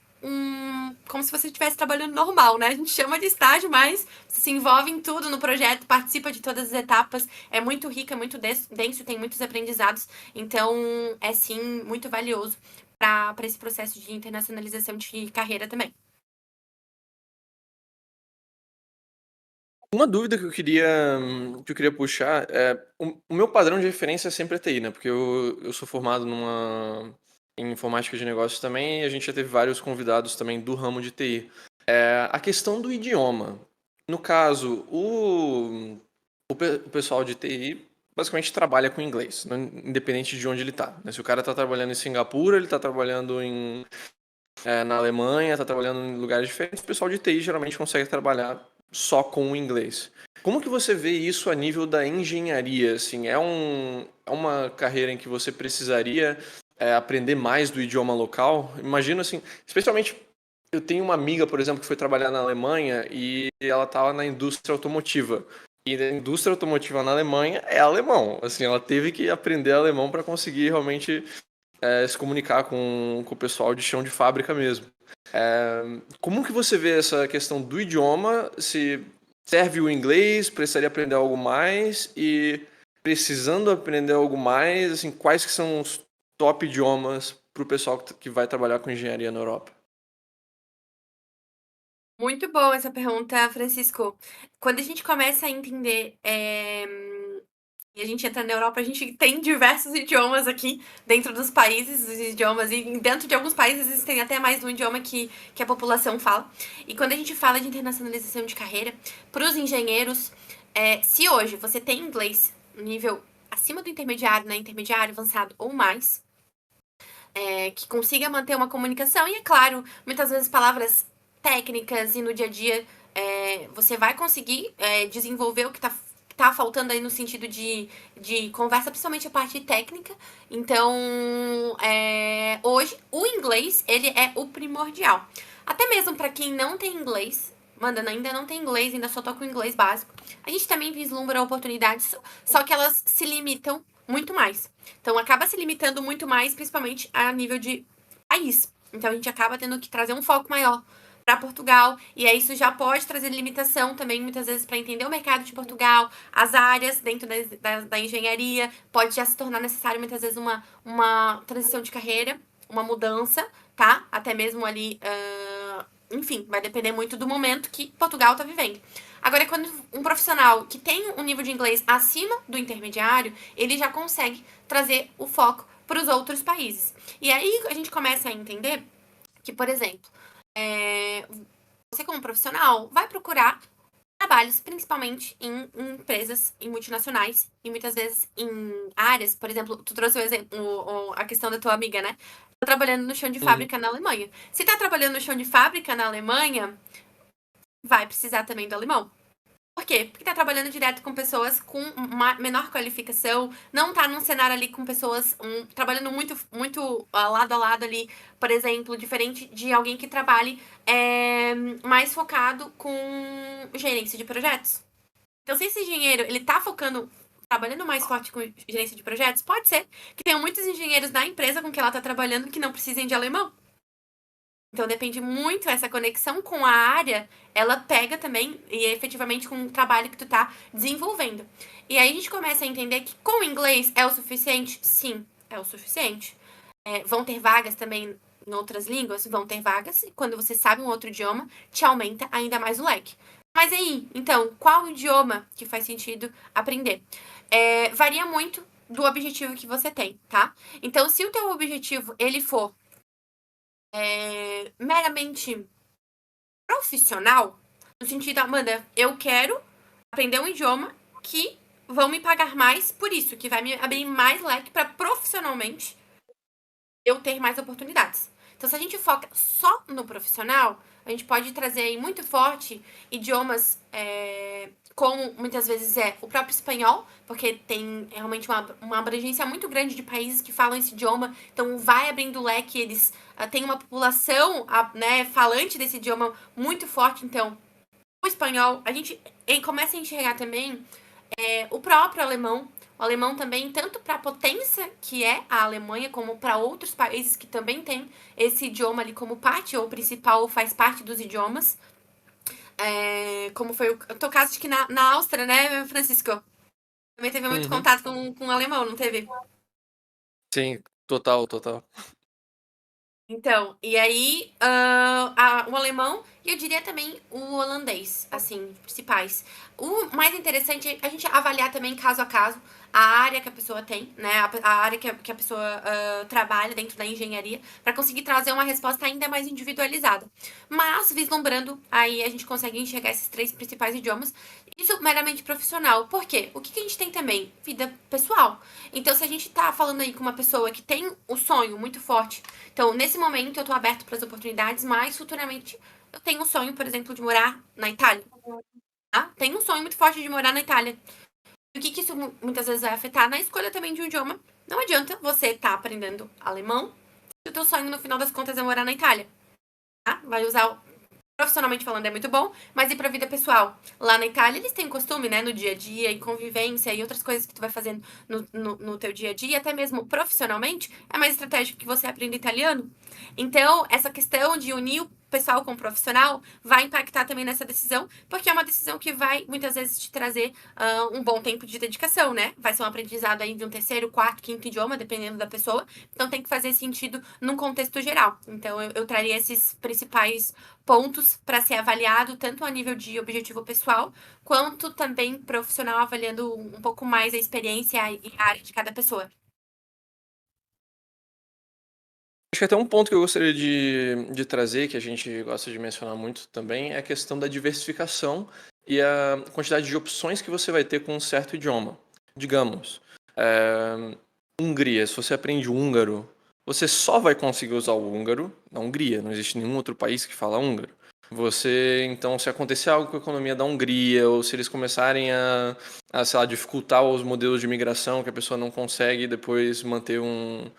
como se você estivesse trabalhando normal, né? A gente chama de estágio, mas você se envolve em tudo no projeto, participa de todas as etapas, é muito rico, é muito denso, tem muitos aprendizados, então é sim muito valioso para esse processo de internacionalização de carreira também. Uma dúvida que eu queria puxar o meu padrão de referência é sempre a TI, né? Porque eu sou formado em informática de negócios também, e a gente já teve vários convidados também do ramo de TI. A questão do idioma. No caso, o pessoal de TI basicamente trabalha com inglês, né? Independente de onde ele está. Se o cara está trabalhando em Singapura, ele está trabalhando na Alemanha, está trabalhando em lugares diferentes, o pessoal de TI geralmente consegue trabalhar só com o inglês. Como que você vê isso a nível da engenharia? Assim, é uma carreira em que você precisaria aprender mais do idioma local? Imagino assim, especialmente eu tenho uma amiga, por exemplo, que foi trabalhar na Alemanha e ela estava na indústria automotiva. E a indústria automotiva na Alemanha é alemão. Assim, ela teve que aprender alemão para conseguir realmente se comunicar com o pessoal de chão de fábrica mesmo. Como que você vê essa questão do idioma? Se serve o inglês, precisaria aprender algo mais? E precisando aprender algo mais, assim, quais que são os top idiomas para o pessoal que vai trabalhar com engenharia na Europa? Muito boa essa pergunta, Francisco. Quando a gente começa a entender, e a gente entra na Europa, a gente tem diversos idiomas aqui dentro dos países, os idiomas, e dentro de alguns países existem até mais de um idioma que a população fala. E quando a gente fala de internacionalização de carreira, para os engenheiros, se hoje você tem inglês no nível acima do intermediário, né, intermediário, avançado ou mais, que consiga manter uma comunicação, e é claro, muitas vezes palavras técnicas e no dia a dia você vai conseguir desenvolver o que tá faltando aí no sentido de conversa, principalmente a parte técnica. Então, hoje, o inglês, ele é o primordial. Até mesmo para quem não tem inglês, ainda não tem inglês, ainda só toca o inglês básico, a gente também vislumbra oportunidades, só que elas se limitam muito mais. Então, acaba se limitando muito mais, principalmente a nível de país. Então, a gente acaba tendo que trazer um foco maior para Portugal, e aí isso já pode trazer limitação também, muitas vezes, para entender o mercado de Portugal, as áreas dentro da engenharia, pode já se tornar necessário, muitas vezes, uma transição de carreira, uma mudança, tá? Até mesmo ali, enfim, vai depender muito do momento que Portugal está vivendo. Agora, quando um profissional que tem um nível de inglês acima do intermediário, ele já consegue trazer o foco para os outros países. E aí a gente começa a entender que, por exemplo, você como profissional vai procurar trabalhos principalmente em empresas, em multinacionais, e muitas vezes em áreas, por exemplo, tu trouxe o exemplo, a questão da tua amiga, né? Tá trabalhando no chão de Uhum. fábrica na Alemanha. Se tá trabalhando no chão de fábrica na Alemanha, vai precisar também do alemão. Por quê? Porque tá trabalhando direto com pessoas com uma menor qualificação, não tá num cenário ali com pessoas trabalhando muito lado a lado ali, por exemplo, diferente de alguém que trabalhe mais focado com gerência de projetos. Então, se esse engenheiro, ele tá trabalhando mais forte com gerência de projetos, pode ser que tenham muitos engenheiros na empresa com que ela tá trabalhando que não precisem de alemão. Então depende muito essa conexão com a área, ela pega também e efetivamente com o trabalho que tu tá desenvolvendo. E aí a gente começa a entender que com o inglês é o suficiente? Sim, é o suficiente. Vão ter vagas também em outras línguas? Vão ter vagas. E quando você sabe um outro idioma, te aumenta ainda mais o leque. Mas aí, então, qual idioma que faz sentido aprender? Varia muito do objetivo que você tem, tá? Então, se o teu objetivo ele for meramente profissional, no sentido, Amanda, eu quero aprender um idioma que vão me pagar mais por isso, que vai me abrir mais leque para profissionalmente eu ter mais oportunidades. Então, se a gente foca só no profissional, a gente pode trazer aí muito forte idiomas como muitas vezes é o próprio espanhol, porque tem realmente uma abrangência muito grande de países que falam esse idioma, então vai abrindo leque, eles têm uma população né, falante desse idioma muito forte, então o espanhol, a gente começa a enxergar também o próprio alemão. O alemão também, tanto para a potência que é a Alemanha, como para outros países que também tem esse idioma ali como parte, ou principal, ou faz parte dos idiomas. Como foi o teu caso, acho que na Áustria, né, Francisco? Também teve muito Uhum. contato com o alemão, não teve? Sim, total, total. Então, e aí o alemão e eu diria também o holandês, assim, principais. O mais interessante é a gente avaliar também caso a caso a área que a pessoa tem, né? A área que a pessoa trabalha dentro da engenharia, para conseguir trazer uma resposta ainda mais individualizada. Mas, vislumbrando, aí a gente consegue enxergar esses três principais idiomas. Isso meramente profissional. Por quê? O que a gente tem também? Vida pessoal. Então, se a gente tá falando aí com uma pessoa que tem o sonho muito forte, então, nesse momento eu tô aberto para as oportunidades, mas futuramente eu tenho um sonho, por exemplo, de morar na Itália. tá? Tem um sonho muito forte de morar na Itália. E o que isso muitas vezes vai afetar na escolha também de um idioma. Não adianta você estar aprendendo alemão se o teu sonho, no final das contas, é morar na Itália. Tá? Vai usar profissionalmente falando é muito bom, mas e pra vida pessoal? Lá na Itália eles têm costume, né, no dia a dia e convivência e outras coisas que tu vai fazendo no teu dia a dia, até mesmo profissionalmente, é mais estratégico que você aprenda italiano. Então, essa questão de unir o pessoal com o profissional vai impactar também nessa decisão, porque é uma decisão que vai muitas vezes te trazer um bom tempo de dedicação, né? Vai ser um aprendizado aí de um terceiro, quarto, quinto idioma, dependendo da pessoa. Então tem que fazer sentido num contexto geral. Então eu traria esses principais pontos para ser avaliado, tanto a nível de objetivo pessoal, quanto também profissional, avaliando um pouco mais a experiência e a área de cada pessoa. Acho que até um ponto que eu gostaria de trazer, que a gente gosta de mencionar muito também, é a questão da diversificação e a quantidade de opções que você vai ter com um certo idioma. Digamos, Hungria, se você aprende húngaro, você só vai conseguir usar o húngaro na Hungria, não existe nenhum outro país que fala húngaro. Você, então, se acontecer algo com a economia da Hungria, ou se eles começarem sei lá, dificultar os modelos de imigração, que a pessoa não consegue depois manter um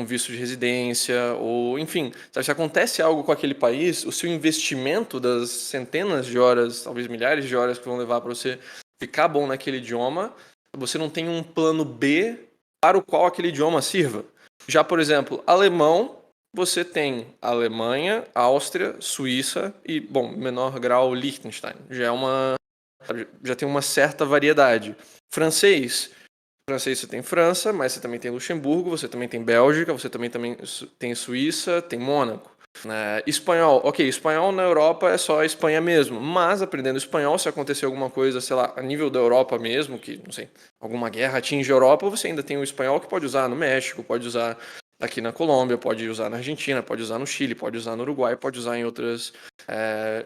visto de residência, ou enfim, sabe, se acontece algo com aquele país, o seu investimento das centenas de horas, talvez milhares de horas que vão levar para você ficar bom naquele idioma, você não tem um plano B para o qual aquele idioma sirva. Já, por exemplo, alemão, você tem Alemanha, Áustria, Suíça e, bom, menor grau, Liechtenstein. Já tem uma certa variedade. Francês você tem França, mas você também tem Luxemburgo, você também tem Bélgica, você também tem Suíça, tem Mônaco. Espanhol, ok, espanhol na Europa é só a Espanha mesmo, mas aprendendo espanhol, se acontecer alguma coisa, sei lá, a nível da Europa mesmo, que, não sei, alguma guerra atinge a Europa, você ainda tem o espanhol que pode usar no México, pode usar aqui na Colômbia, pode usar na Argentina, pode usar no Chile, pode usar no Uruguai, pode usar em outras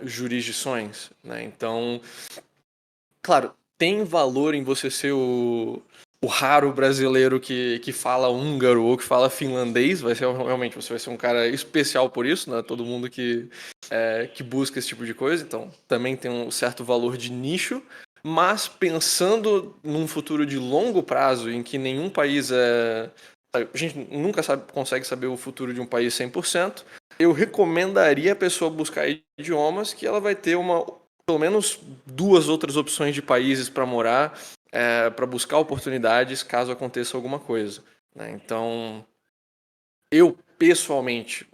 jurisdições, né? Então, claro, tem valor em você ser o raro brasileiro que fala húngaro ou que fala finlandês, realmente, você vai ser um cara especial por isso, né? Todo mundo que busca esse tipo de coisa, então também tem um certo valor de nicho, mas pensando num futuro de longo prazo em que nenhum país a gente nunca consegue saber o futuro de um país 100%, eu recomendaria a pessoa buscar idiomas que ela vai ter pelo menos 2 outras opções de países para morar, para buscar oportunidades caso aconteça alguma coisa, né? Então, eu pessoalmente,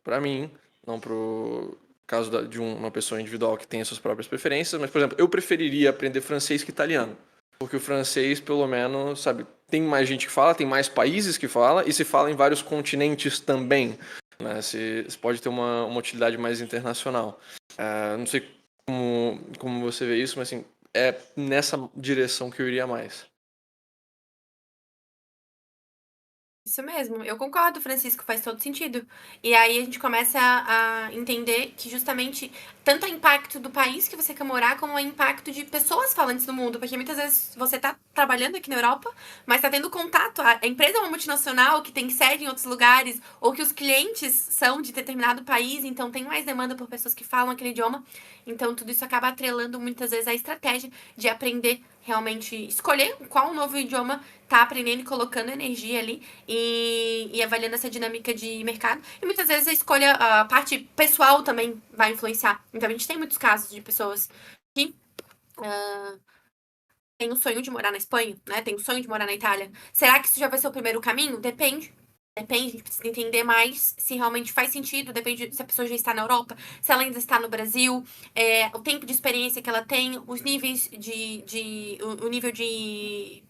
para mim, não pro caso de uma pessoa individual que tem as suas próprias preferências, mas, por exemplo, eu preferiria aprender francês que italiano, porque o francês, pelo menos, sabe, tem mais gente que fala, tem mais países que fala, e se fala em vários continentes também, né? Se pode ter uma utilidade mais internacional. Não sei como você vê isso, mas assim, é nessa direção que eu iria mais. Isso mesmo, eu concordo, Francisco, faz todo sentido. E aí a gente começa a entender que justamente tanto é impacto do país que você quer morar, como é impacto de pessoas falantes do mundo. Porque muitas vezes você tá trabalhando aqui na Europa, mas tá tendo contato. A empresa é uma multinacional que tem sede em outros lugares, ou que os clientes são de determinado país, então tem mais demanda por pessoas que falam aquele idioma. Então tudo isso acaba atrelando muitas vezes a estratégia de aprender realmente, escolher qual novo idioma tá aprendendo e colocando energia ali e avaliando essa dinâmica de mercado. E muitas vezes a escolha, a parte pessoal também vai influenciar. Então a gente tem muitos casos de pessoas que têm o sonho de morar na Espanha, né? Tem o sonho de morar na Itália. Será que isso já vai ser o primeiro caminho? Depende. Depende, a gente precisa entender mais se realmente faz sentido, depende se a pessoa já está na Europa, se ela ainda está no Brasil, o tempo de experiência que ela tem, os níveis o nível de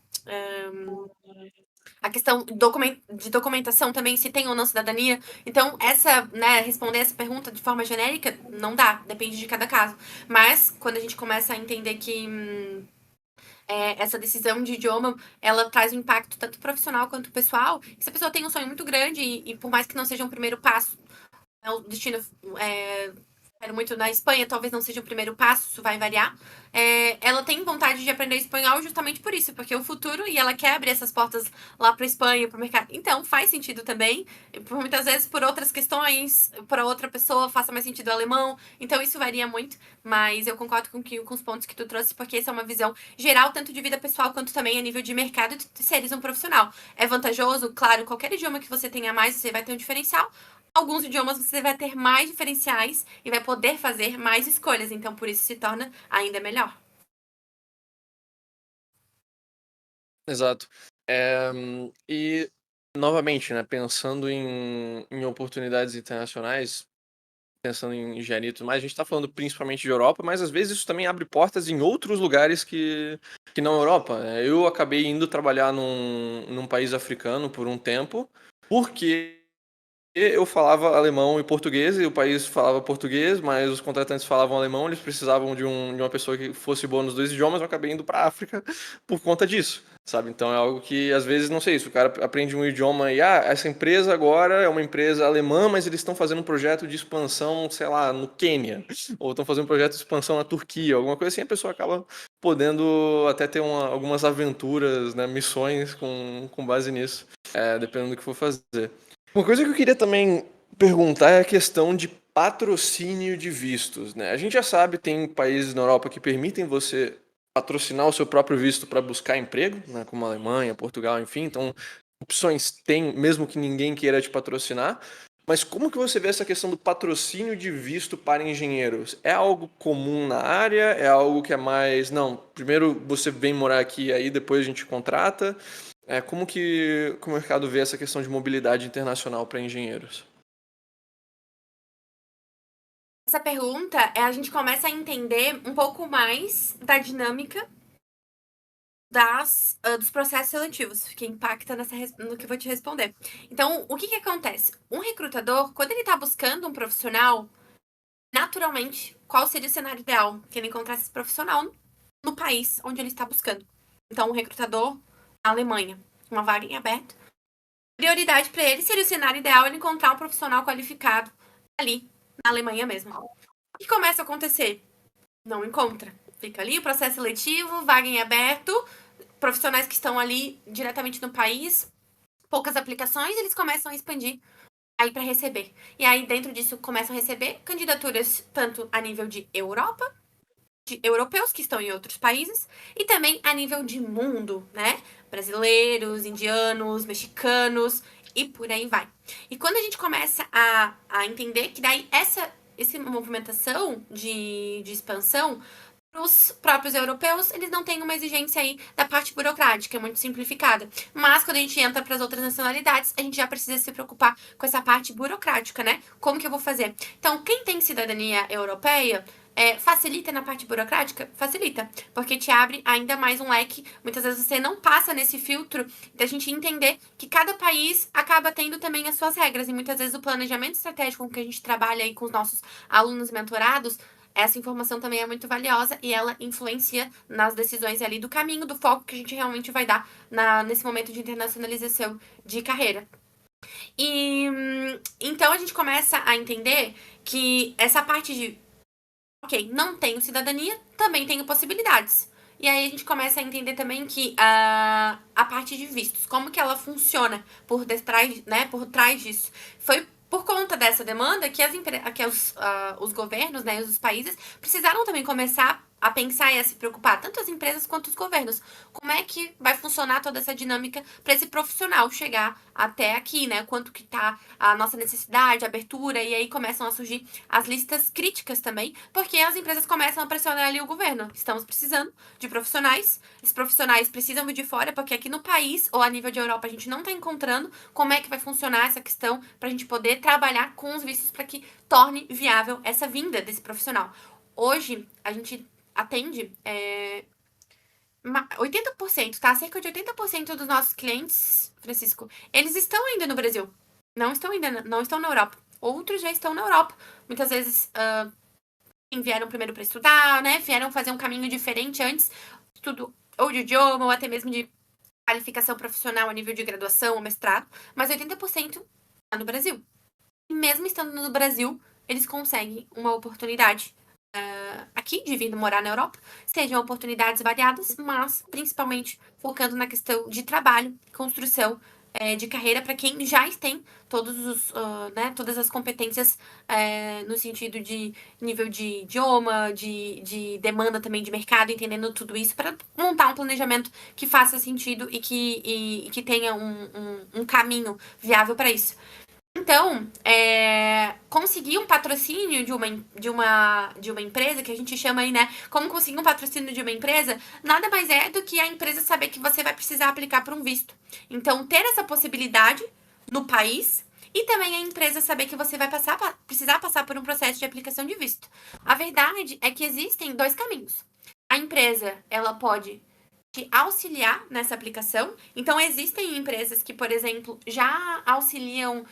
a questão de documentação também, se tem ou não cidadania. Então, responder essa pergunta de forma genérica, não dá, depende de cada caso. Mas, quando a gente começa a entender que essa decisão de idioma, ela traz um impacto tanto profissional quanto pessoal, se a pessoa tem um sonho muito grande e por mais que não seja um primeiro passo, o destino quero muito na Espanha, talvez não seja o primeiro passo, isso vai variar. Ela tem vontade de aprender espanhol justamente por isso, porque o futuro, e ela quer abrir essas portas lá para a Espanha, para o mercado. Então, faz sentido também. E por muitas vezes, por outras questões, para outra pessoa, faça mais sentido o alemão. Então, isso varia muito, mas eu concordo com os pontos que tu trouxe, porque essa é uma visão geral, tanto de vida pessoal, quanto também a nível de mercado, de seres um profissional. É vantajoso, claro, qualquer idioma que você tenha mais, você vai ter um diferencial. Alguns idiomas você vai ter mais diferenciais e vai poder fazer mais escolhas, então por isso se torna ainda melhor. Exato. E, novamente, né, pensando em oportunidades internacionais, pensando em engenharia e tudo mais, a gente está falando principalmente de Europa, mas às vezes isso também abre portas em outros lugares que não Europa, né? Eu acabei indo trabalhar num país africano por um tempo, porque eu falava alemão e português, e o país falava português, mas os contratantes falavam alemão, eles precisavam de uma pessoa que fosse boa nos dois idiomas, eu acabei indo para a África por conta disso, sabe? Então é algo que, às vezes, não sei, se o cara aprende um idioma e, essa empresa agora é uma empresa alemã, mas eles estão fazendo um projeto de expansão, sei lá, no Quênia, ou estão fazendo um projeto de expansão na Turquia, alguma coisa assim, a pessoa acaba podendo até ter algumas aventuras, né, missões com base nisso, dependendo do que for fazer. Uma coisa que eu queria também perguntar é a questão de patrocínio de vistos, né? A gente já sabe, tem países na Europa que permitem você patrocinar o seu próprio visto para buscar emprego, né? Como a Alemanha, Portugal, enfim. Então, opções tem, mesmo que ninguém queira te patrocinar. Mas como que você vê essa questão do patrocínio de visto para engenheiros? É algo comum na área? É algo que é mais... Não, primeiro você vem morar aqui, aí depois a gente contrata. Como que o mercado vê essa questão de mobilidade internacional para engenheiros? Essa pergunta, a gente começa a entender um pouco mais da dinâmica dos processos seletivos, que impacta no que eu vou te responder. Então, o que acontece? Um recrutador, quando ele está buscando um profissional, naturalmente, qual seria o cenário ideal? Que ele encontrasse esse profissional no país onde ele está buscando. Então, um recrutador na Alemanha, uma vaga em aberto, prioridade para ele seria o cenário ideal ele encontrar um profissional qualificado ali, na Alemanha mesmo. O que começa a acontecer? Não encontra. Fica ali o processo seletivo, vaga em aberto, profissionais que estão ali diretamente no país, poucas aplicações, eles começam a expandir aí para receber. E aí dentro disso começam a receber candidaturas tanto a nível de Europa, de europeus que estão em outros países, e também a nível de mundo, né? Brasileiros, indianos, mexicanos e por aí vai. E quando a gente começa a entender que daí essa movimentação de expansão para os próprios europeus, eles não têm uma exigência aí da parte burocrática, é muito simplificada. Mas quando a gente entra para as outras nacionalidades, a gente já precisa se preocupar com essa parte burocrática, né? Como que eu vou fazer? Então, quem tem cidadania europeia, facilita na parte burocrática? Facilita, porque te abre ainda mais um leque. Muitas vezes você não passa nesse filtro da gente entender que cada país acaba tendo também as suas regras. E muitas vezes o planejamento estratégico com que a gente trabalha aí com os nossos alunos mentorados, essa informação também é muito valiosa e ela influencia nas decisões ali do caminho, do foco que a gente realmente vai dar nesse momento de internacionalização de carreira. E então a gente começa a entender que essa parte de ok, não tenho cidadania, também tenho possibilidades. E aí a gente começa a entender também que a parte de vistos, como que ela funciona por trás, né, por trás disso. Foi por conta dessa demanda que os governos, né, os países precisaram também começar a pensar e a se preocupar, tanto as empresas quanto os governos. Como é que vai funcionar toda essa dinâmica para esse profissional chegar até aqui, né? Quanto que tá a nossa necessidade, a abertura, e aí começam a surgir as listas críticas também, porque as empresas começam a pressionar ali o governo. Estamos precisando de profissionais, esses profissionais precisam vir de fora, porque aqui no país, ou a nível de Europa, a gente não está encontrando como é que vai funcionar essa questão para a gente poder trabalhar com os vistos para que torne viável essa vinda desse profissional. Hoje, a gente atende 80%, tá? Cerca de 80% dos nossos clientes, Francisco, eles estão ainda no Brasil. Não estão na Europa. Outros já estão na Europa. Muitas vezes vieram primeiro para estudar, né? Vieram fazer um caminho diferente antes, estudo ou de idioma, ou até mesmo de qualificação profissional a nível de graduação ou mestrado. Mas 80% está no Brasil. E mesmo estando no Brasil, eles conseguem uma oportunidade aqui de vir morar na Europa, sejam oportunidades variadas, mas principalmente focando na questão de trabalho, construção de carreira para quem já tem todas as competências no sentido de nível de idioma, de demanda também de mercado, entendendo tudo isso para montar um planejamento que faça sentido e que tenha um caminho viável para isso. Então, conseguir um patrocínio de uma empresa, que a gente chama aí, né? Como conseguir um patrocínio de uma empresa, nada mais é do que a empresa saber que você vai precisar aplicar para um visto. Então, ter essa possibilidade no país e também a empresa saber que você vai precisar passar por um processo de aplicação de visto. A verdade é que existem 2 caminhos. A empresa, ela pode te auxiliar nessa aplicação. Então, existem empresas que, por exemplo, já auxiliam.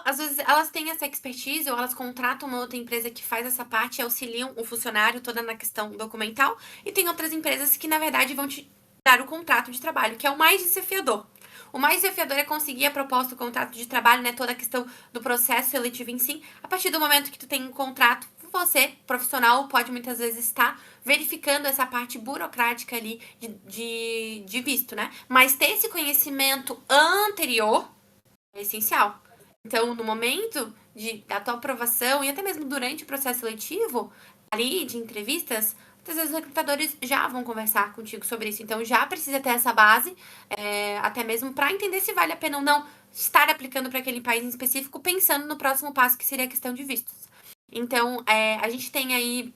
Às vezes elas têm essa expertise ou elas contratam uma outra empresa que faz essa parte e auxiliam o funcionário toda na questão documental. E tem outras empresas que, na verdade, vão te dar o contrato de trabalho, que é o mais desafiador. O mais desafiador é conseguir a proposta do contrato de trabalho, né? Toda a questão do processo seletivo em si. A partir do momento que tu tem um contrato, você, profissional, pode muitas vezes estar verificando essa parte burocrática ali de visto, né? Mas ter esse conhecimento anterior é essencial. Então, no momento da tua aprovação e até mesmo durante o processo seletivo, ali de entrevistas, muitas vezes os recrutadores já vão conversar contigo sobre isso. Então, já precisa ter essa base, até mesmo para entender se vale a pena ou não estar aplicando para aquele país em específico, pensando no próximo passo, que seria a questão de vistos. Então, a gente tem aí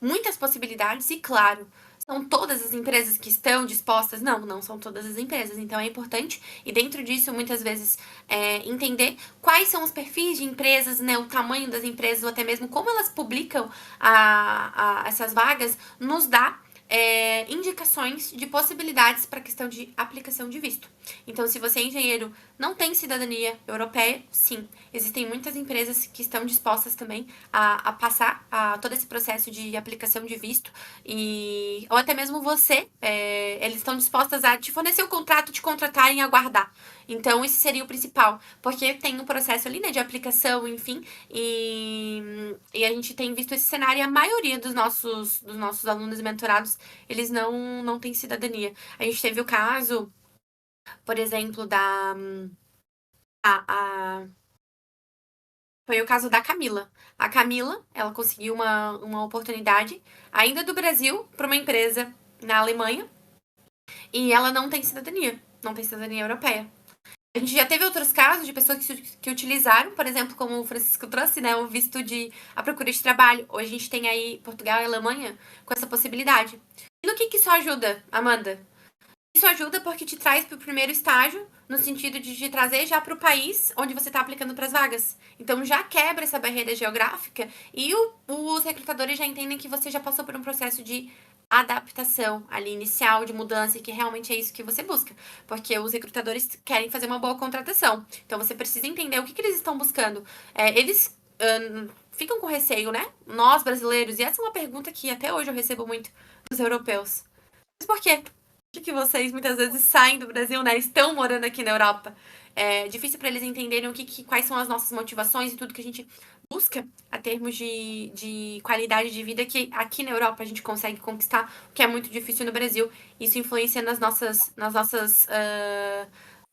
muitas possibilidades e, claro, são todas as empresas que estão dispostas? Não são todas as empresas. Então, é importante, e dentro disso, muitas vezes, entender quais são os perfis de empresas, né, o tamanho das empresas, ou até mesmo como elas publicam essas vagas, nos dá indicações de possibilidades para a questão de aplicação de visto. Então, se você é engenheiro, não tem cidadania europeia, sim. Existem muitas empresas que estão dispostas também a passar todo esse processo de aplicação de visto, ou até mesmo você, eles estão dispostas a te fornecer o contrato, te contratarem e aguardar. Então, esse seria o principal, porque tem um processo ali, né, de aplicação, enfim, e a gente tem visto esse cenário e a maioria dos nossos alunos mentorados, eles não têm cidadania. A gente teve o caso, por exemplo, foi o caso da Camila. A Camila, ela conseguiu uma oportunidade, ainda do Brasil, para uma empresa na Alemanha, e ela não tem cidadania europeia. A gente já teve outros casos de pessoas que utilizaram, por exemplo, como o Francisco trouxe, né, o visto a procura de trabalho. Hoje a gente tem aí Portugal e Alemanha com essa possibilidade. E no que isso ajuda, Amanda? Isso ajuda porque te traz para o primeiro estágio, no sentido de te trazer já para o país onde você está aplicando para as vagas. Então já quebra essa barreira geográfica e os recrutadores já entendem que você já passou por um processo de adaptação ali inicial, de mudança, e que realmente é isso que você busca. Porque os recrutadores querem fazer uma boa contratação. Então você precisa entender o que eles estão buscando. Eles ficam com receio, né? Nós, brasileiros, e essa é uma pergunta que até hoje eu recebo muito dos europeus. Mas por quê? Que vocês muitas vezes saem do Brasil, né? Estão morando aqui na Europa. É difícil para eles entenderem quais são as nossas motivações e tudo que a gente busca a termos de qualidade de vida que aqui na Europa a gente consegue conquistar, o que é muito difícil no Brasil. Isso influencia nas nossas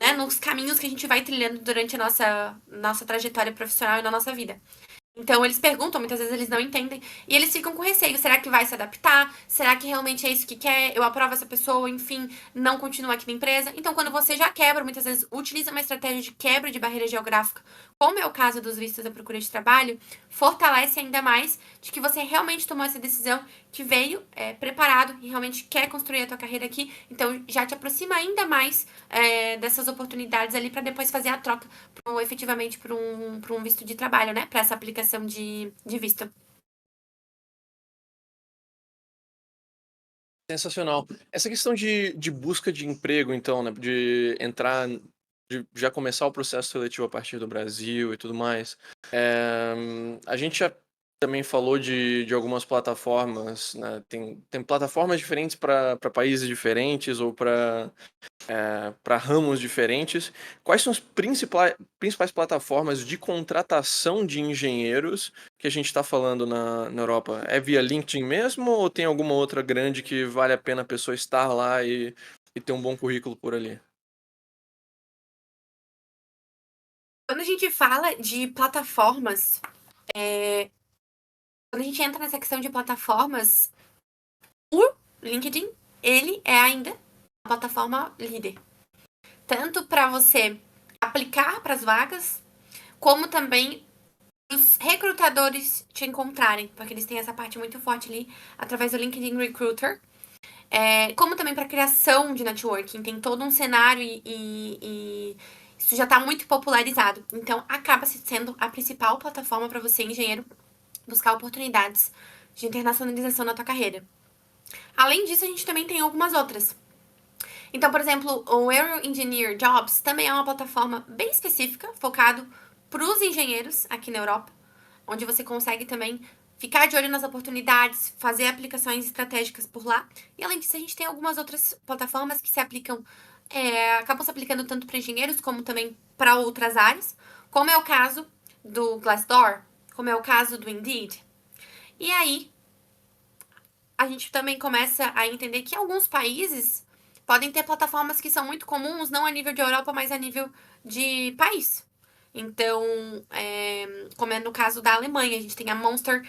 né, nos caminhos que a gente vai trilhando durante a nossa trajetória profissional e na nossa vida. Então, eles perguntam, muitas vezes eles não entendem, e eles ficam com receio. Será que vai se adaptar? Será que realmente é isso que quer? Eu aprovo essa pessoa, enfim, não continua aqui na empresa? Então, quando você já quebra, muitas vezes utiliza uma estratégia de quebra de barreira geográfica, como é o caso dos vistos da procura de trabalho, fortalece ainda mais de que você realmente tomou essa decisão, que veio preparado e realmente quer construir a tua carreira aqui. Então, já te aproxima ainda mais dessas oportunidades ali para depois fazer a troca efetivamente para um visto de trabalho, né? Para essa aplicação de visto. Sensacional. Essa questão de busca de emprego, então, né? De entrar, de já começar o processo seletivo a partir do Brasil e tudo mais. A gente já também falou de algumas plataformas, né? Tem plataformas diferentes para países diferentes ou para ramos diferentes. Quais são as principais plataformas de contratação de engenheiros que a gente está falando na Europa? É via LinkedIn mesmo ou tem alguma outra grande que vale a pena a pessoa estar lá e ter um bom currículo por ali? Quando a gente fala de plataformas, quando a gente entra nessa questão de plataformas, o LinkedIn, ele é ainda a plataforma líder. Tanto para você aplicar para as vagas, como também os recrutadores te encontrarem, porque eles têm essa parte muito forte ali, através do LinkedIn Recruiter. Como também para criação de networking, tem todo um cenário e isso já está muito popularizado. Então, acaba sendo a principal plataforma para você, engenheiro, buscar oportunidades de internacionalização na tua carreira. Além disso, a gente também tem algumas outras. Então, por exemplo, o Aero Engineer Jobs também é uma plataforma bem específica, focado para os engenheiros aqui na Europa, onde você consegue também ficar de olho nas oportunidades, fazer aplicações estratégicas por lá. E além disso, a gente tem algumas outras plataformas que se aplicam, acabam se aplicando tanto para engenheiros como também para outras áreas, como é o caso do Glassdoor, como é o caso do Indeed. E aí, a gente também começa a entender que alguns países podem ter plataformas que são muito comuns, não a nível de Europa, mas a nível de país. Então, como é no caso da Alemanha, a gente tem a Monster,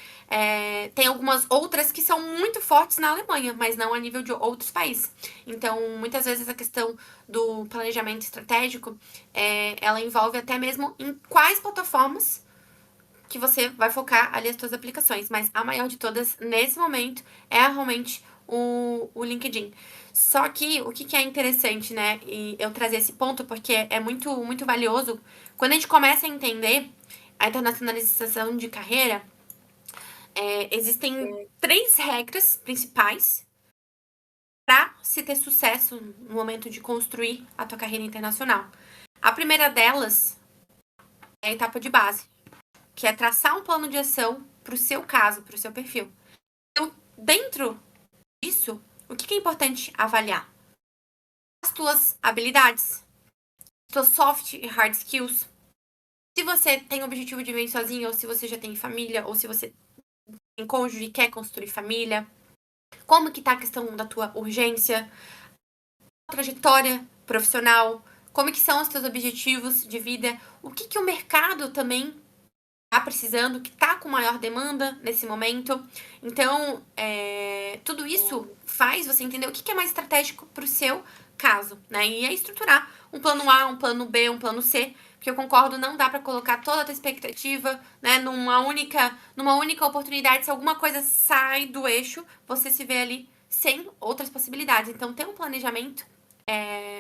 tem algumas outras que são muito fortes na Alemanha, mas não a nível de outros países. Então, muitas vezes a questão do planejamento estratégico, ela envolve até mesmo em quais plataformas que você vai focar ali as suas aplicações, mas a maior de todas, nesse momento, é realmente o LinkedIn. Só que o que é interessante, né, e eu trazer esse ponto, porque é muito, muito valioso, quando a gente começa a entender a internacionalização de carreira, existem 3 regras principais para se ter sucesso no momento de construir a tua carreira internacional. A primeira delas é a etapa de base, que é traçar um plano de ação para o seu caso, para o seu perfil. Então, dentro disso, o que é importante avaliar? As tuas habilidades, tuas soft e hard skills. Se você tem o objetivo de viver sozinho, ou se você já tem família, ou se você tem cônjuge e quer construir família. Como que tá a questão da tua urgência, trajetória profissional, como que são os teus objetivos de vida, o que o mercado também tá precisando, que tá com maior demanda nesse momento. Então, tudo isso faz você entender o que é mais estratégico pro seu caso, né? E é estruturar um plano A, um plano B, um plano C, porque eu concordo, não dá para colocar toda a tua expectativa, né, numa única oportunidade. Se alguma coisa sai do eixo, você se vê ali sem outras possibilidades. Então, ter um planejamento,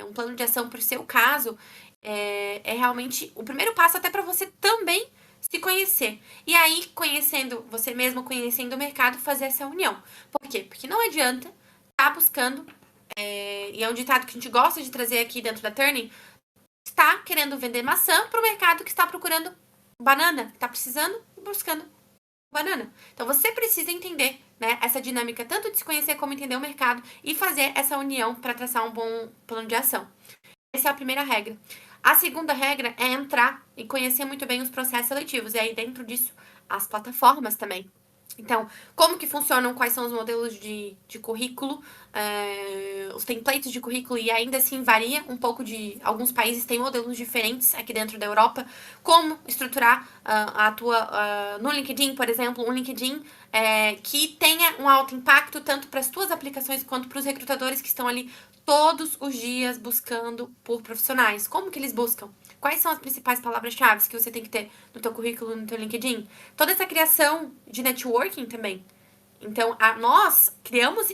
um plano de ação pro seu caso, é realmente o primeiro passo até para você também se conhecer. E aí, conhecendo você mesmo, conhecendo o mercado, fazer essa união. Por quê? Porque não adianta estar buscando, e é um ditado que a gente gosta de trazer aqui dentro da Turning, está querendo vender maçã para o mercado que está procurando banana, está precisando e buscando banana. Então, você precisa entender, né, essa dinâmica, tanto de se conhecer como entender o mercado e fazer essa união para traçar um bom plano de ação. Essa é a primeira regra. A segunda regra é entrar e conhecer muito bem os processos seletivos. E aí, dentro disso, as plataformas também. Então, como que funcionam, quais são os modelos de currículo, os templates de currículo, e ainda assim varia um pouco de... Alguns países têm modelos diferentes aqui dentro da Europa. Como estruturar a tua... no LinkedIn, por exemplo, um LinkedIn que tenha um alto impacto tanto para as tuas aplicações quanto para os recrutadores que estão ali todos os dias buscando por profissionais. Como que eles buscam? Quais são as principais palavras-chave que você tem que ter no teu currículo, no teu LinkedIn? Toda essa criação de networking também. Então, nós criamos,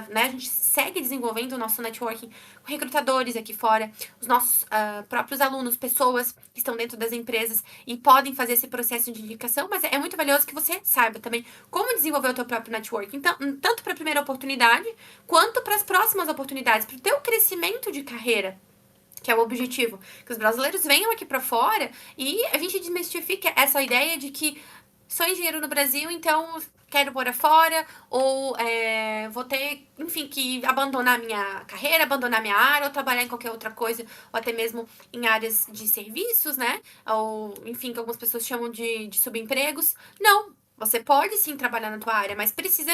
né, a gente segue desenvolvendo o nosso networking com recrutadores aqui fora, os nossos próprios alunos, pessoas que estão dentro das empresas e podem fazer esse processo de indicação, mas é muito valioso que você saiba também como desenvolver o teu próprio networking, então, tanto para a primeira oportunidade, quanto para as próximas oportunidades, para o teu crescimento de carreira, que é o objetivo, que os brasileiros venham aqui para fora e a gente desmistifica essa ideia de que sou engenheiro no Brasil, então quero morar fora, ou vou ter, enfim, que abandonar minha carreira, abandonar minha área, ou trabalhar em qualquer outra coisa, ou até mesmo em áreas de serviços, né? Ou, enfim, que algumas pessoas chamam de subempregos. Não, você pode sim trabalhar na tua área, mas precisa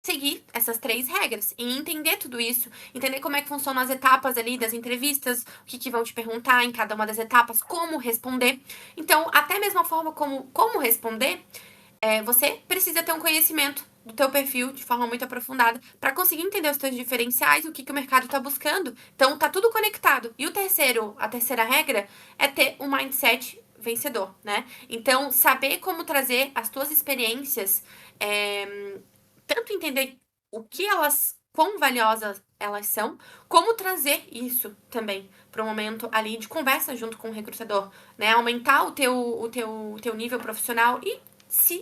seguir essas 3 regras e entender tudo isso, entender como é que funcionam as etapas ali das entrevistas, o que vão te perguntar em cada uma das etapas, como responder. Então, até mesmo a forma como responder, você precisa ter um conhecimento do teu perfil de forma muito aprofundada para conseguir entender os teus diferenciais, o que o mercado está buscando. Então, tá tudo conectado. E a terceira regra é ter um mindset vencedor, né? Então, saber como trazer as tuas experiências, tanto entender quão valiosas elas são, como trazer isso também para um momento ali de conversa junto com o recrutador, né? Aumentar o teu nível profissional e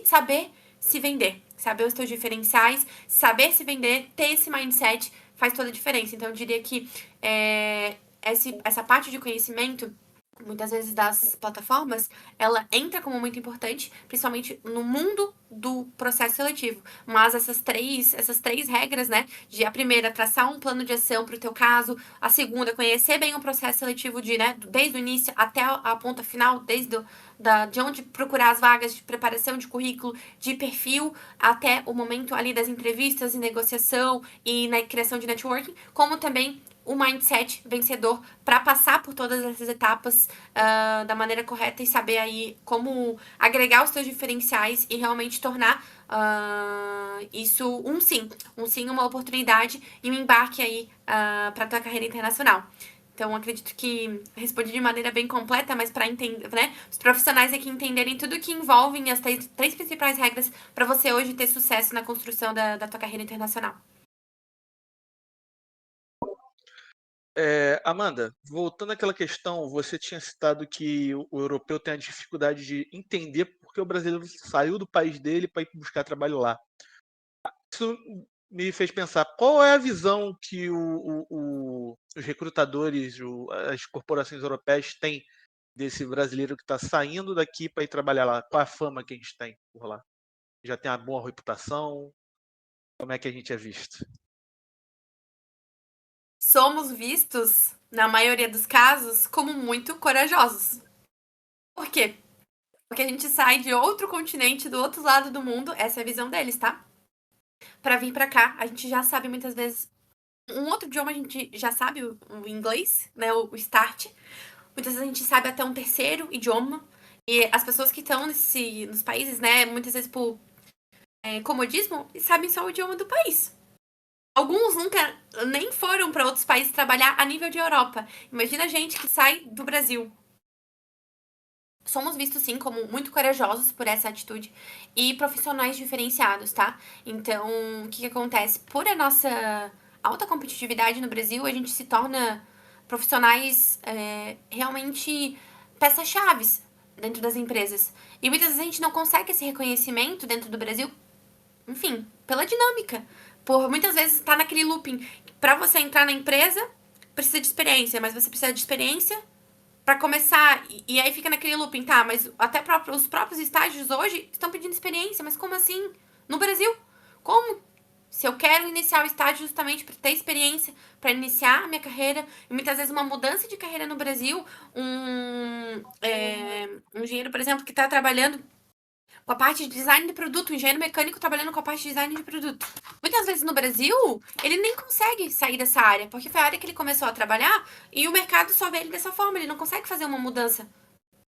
saber se vender, saber os teus diferenciais, saber se vender, ter esse mindset faz toda a diferença. Então, eu diria que essa parte de conhecimento, muitas vezes das plataformas, ela entra como muito importante, principalmente no mundo do processo seletivo. Mas essas três regras, né? A primeira, traçar um plano de ação para o teu caso. A segunda, conhecer bem o processo seletivo desde o início até a ponta final, de onde procurar as vagas, de preparação de currículo, de perfil, até o momento ali das entrevistas e negociação e na criação de networking, como também o mindset vencedor para passar por todas essas etapas da maneira correta e saber aí como agregar os seus diferenciais e realmente tornar isso um sim, uma oportunidade e um embarque aí para a tua carreira internacional. Então, acredito que respondi de maneira bem completa, mas para entender, né, os profissionais aqui entenderem tudo que envolvem as três principais regras para você hoje ter sucesso na construção da tua carreira internacional. Amanda, voltando àquela questão, você tinha citado que o europeu tem a dificuldade de entender por que o brasileiro saiu do país dele para ir buscar trabalho lá. Isso me fez pensar, qual é a visão que os recrutadores, as corporações europeias têm desse brasileiro que está saindo daqui para ir trabalhar lá? Qual a fama que a gente tem por lá? Já tem uma boa reputação? Como é que a gente é visto? Somos vistos, na maioria dos casos, como muito corajosos. Por quê? Porque a gente sai de outro continente, do outro lado do mundo, essa é a visão deles, tá? Pra vir pra cá, a gente já sabe muitas vezes um outro idioma, a gente já sabe o inglês, né, o start. Muitas vezes a gente sabe até um terceiro idioma. E as pessoas que estão nos países, né, muitas vezes por comodismo, sabem só o idioma do país. Alguns nunca nem foram para outros países trabalhar a nível de Europa. Imagina a gente que sai do Brasil. Somos vistos, sim, como muito corajosos por essa atitude e profissionais diferenciados, tá? Então, o que acontece? Por a nossa alta competitividade no Brasil, a gente se torna profissionais realmente peças-chaves dentro das empresas. E muitas vezes a gente não consegue esse reconhecimento dentro do Brasil, enfim, pela dinâmica. Por muitas vezes estar naquele looping. Para você entrar na empresa, precisa de experiência, mas você precisa de experiência para começar. E aí fica naquele looping, tá? Mas até os próprios estágios hoje estão pedindo experiência. Mas como assim? No Brasil? Como? Se eu quero iniciar o estágio justamente para ter experiência, para iniciar a minha carreira, e muitas vezes uma mudança de carreira no Brasil, um engenheiro, por exemplo, que está trabalhando com a parte de design de produto, um engenheiro mecânico trabalhando com a parte de design de produto. Muitas vezes no Brasil, ele nem consegue sair dessa área, porque foi a área que ele começou a trabalhar e o mercado só vê ele dessa forma, ele não consegue fazer uma mudança.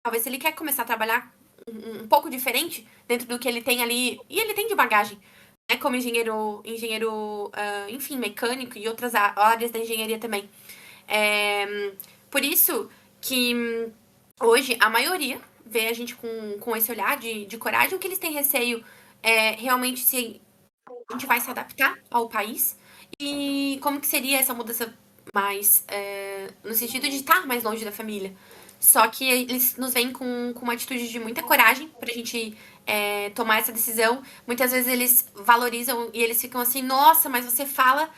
Talvez se ele quer começar a trabalhar um pouco diferente dentro do que ele tem ali, e ele tem de bagagem, né, como engenheiro enfim, mecânico e outras áreas da engenharia também. Por isso que hoje a maioria vê a gente com esse olhar de coragem, que eles têm receio realmente se a gente vai se adaptar ao país e como que seria essa mudança mais no sentido de estar mais longe da família. Só que eles nos veem com uma atitude de muita coragem pra gente tomar essa decisão. Muitas vezes eles valorizam e eles ficam assim, nossa, mas você fala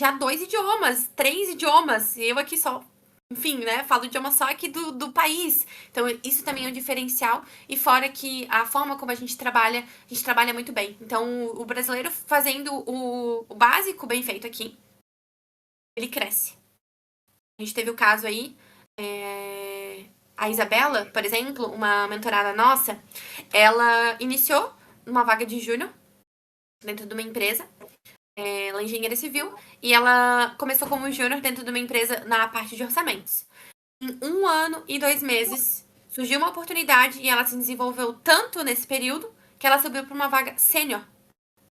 já 2 idiomas, 3 idiomas, e eu aqui só enfim, né, fala o idioma só aqui do país. Então, isso também é um diferencial. E fora que a forma como a gente trabalha muito bem. Então, o brasileiro fazendo o básico bem feito aqui, ele cresce. A gente teve o caso aí, a Isabela, por exemplo, uma mentorada nossa, ela iniciou uma vaga de júnior dentro de uma empresa. Ela é engenheira civil e ela começou como júnior dentro de uma empresa na parte de orçamentos. Em 1 ano e 2 meses, surgiu uma oportunidade e ela se desenvolveu tanto nesse período que ela subiu para uma vaga sênior.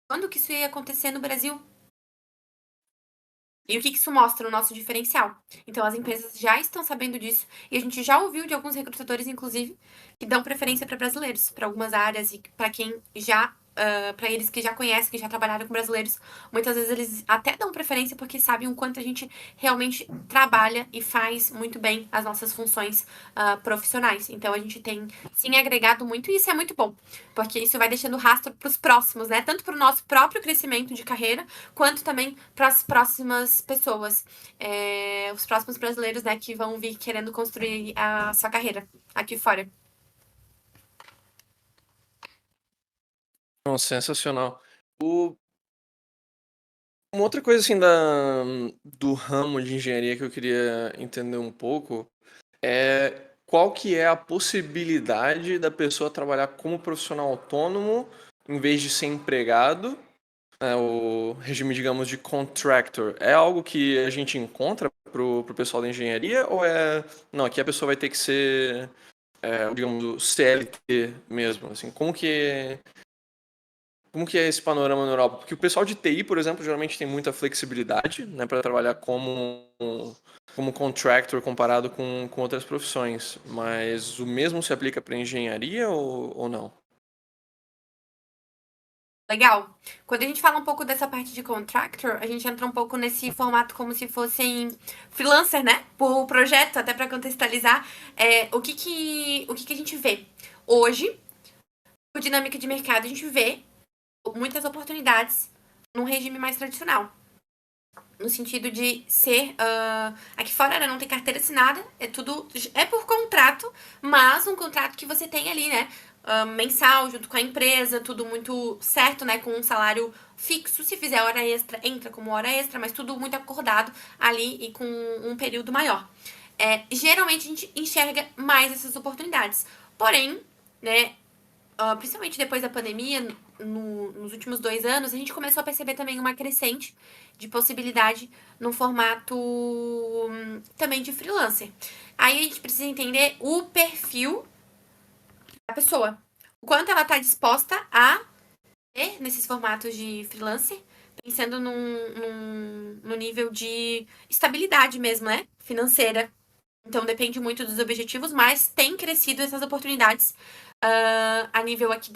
Quando que isso ia acontecer no Brasil? E o que isso mostra? O nosso diferencial. Então, as empresas já estão sabendo disso e a gente já ouviu de alguns recrutadores, inclusive, que dão preferência para brasileiros, para algumas áreas e para quem já para eles que já conhecem, que já trabalharam com brasileiros, muitas vezes eles até dão preferência porque sabem o quanto a gente realmente trabalha e faz muito bem as nossas funções profissionais. Então a gente tem sim agregado muito e isso é muito bom, porque isso vai deixando rastro para os próximos, né? Tanto para o nosso próprio crescimento de carreira, quanto também para as próximas pessoas, os próximos brasileiros, né, que vão vir querendo construir a sua carreira aqui fora. Não, sensacional. Uma outra coisa assim do ramo de engenharia que eu queria entender um pouco é qual que é a possibilidade da pessoa trabalhar como profissional autônomo em vez de ser empregado, né, o regime, digamos, de contractor. É algo que a gente encontra pro pessoal da engenharia ou é... Não, aqui a pessoa vai ter que ser, digamos, o CLT mesmo, assim. Como que é esse panorama na Europa? Porque o pessoal de TI, por exemplo, geralmente tem muita flexibilidade, né, para trabalhar como contractor comparado com outras profissões. Mas o mesmo se aplica para engenharia ou não? Legal. Quando a gente fala um pouco dessa parte de contractor, a gente entra um pouco nesse formato como se fossem freelancer, né? Por projeto, até para contextualizar. O que a gente vê? Hoje, por dinâmica de mercado, a gente vê muitas oportunidades num regime mais tradicional. No sentido de ser... aqui fora, né, não tem carteira assinada, é tudo... É por contrato, mas um contrato que você tem ali, né? Mensal, junto com a empresa, tudo muito certo, né? Com um salário fixo. Se fizer hora extra, entra como hora extra, mas tudo muito acordado ali e com um período maior. Geralmente a gente enxerga mais essas oportunidades. Porém, né, principalmente depois da pandemia, nos últimos 2 anos, a gente começou a perceber também uma crescente de possibilidade no formato também de freelancer. Aí a gente precisa entender o perfil da pessoa. O quanto ela está disposta a ter nesses formatos de freelancer, pensando no nível de estabilidade mesmo, né? Financeira. Então depende muito dos objetivos, mas tem crescido essas oportunidades a nível aqui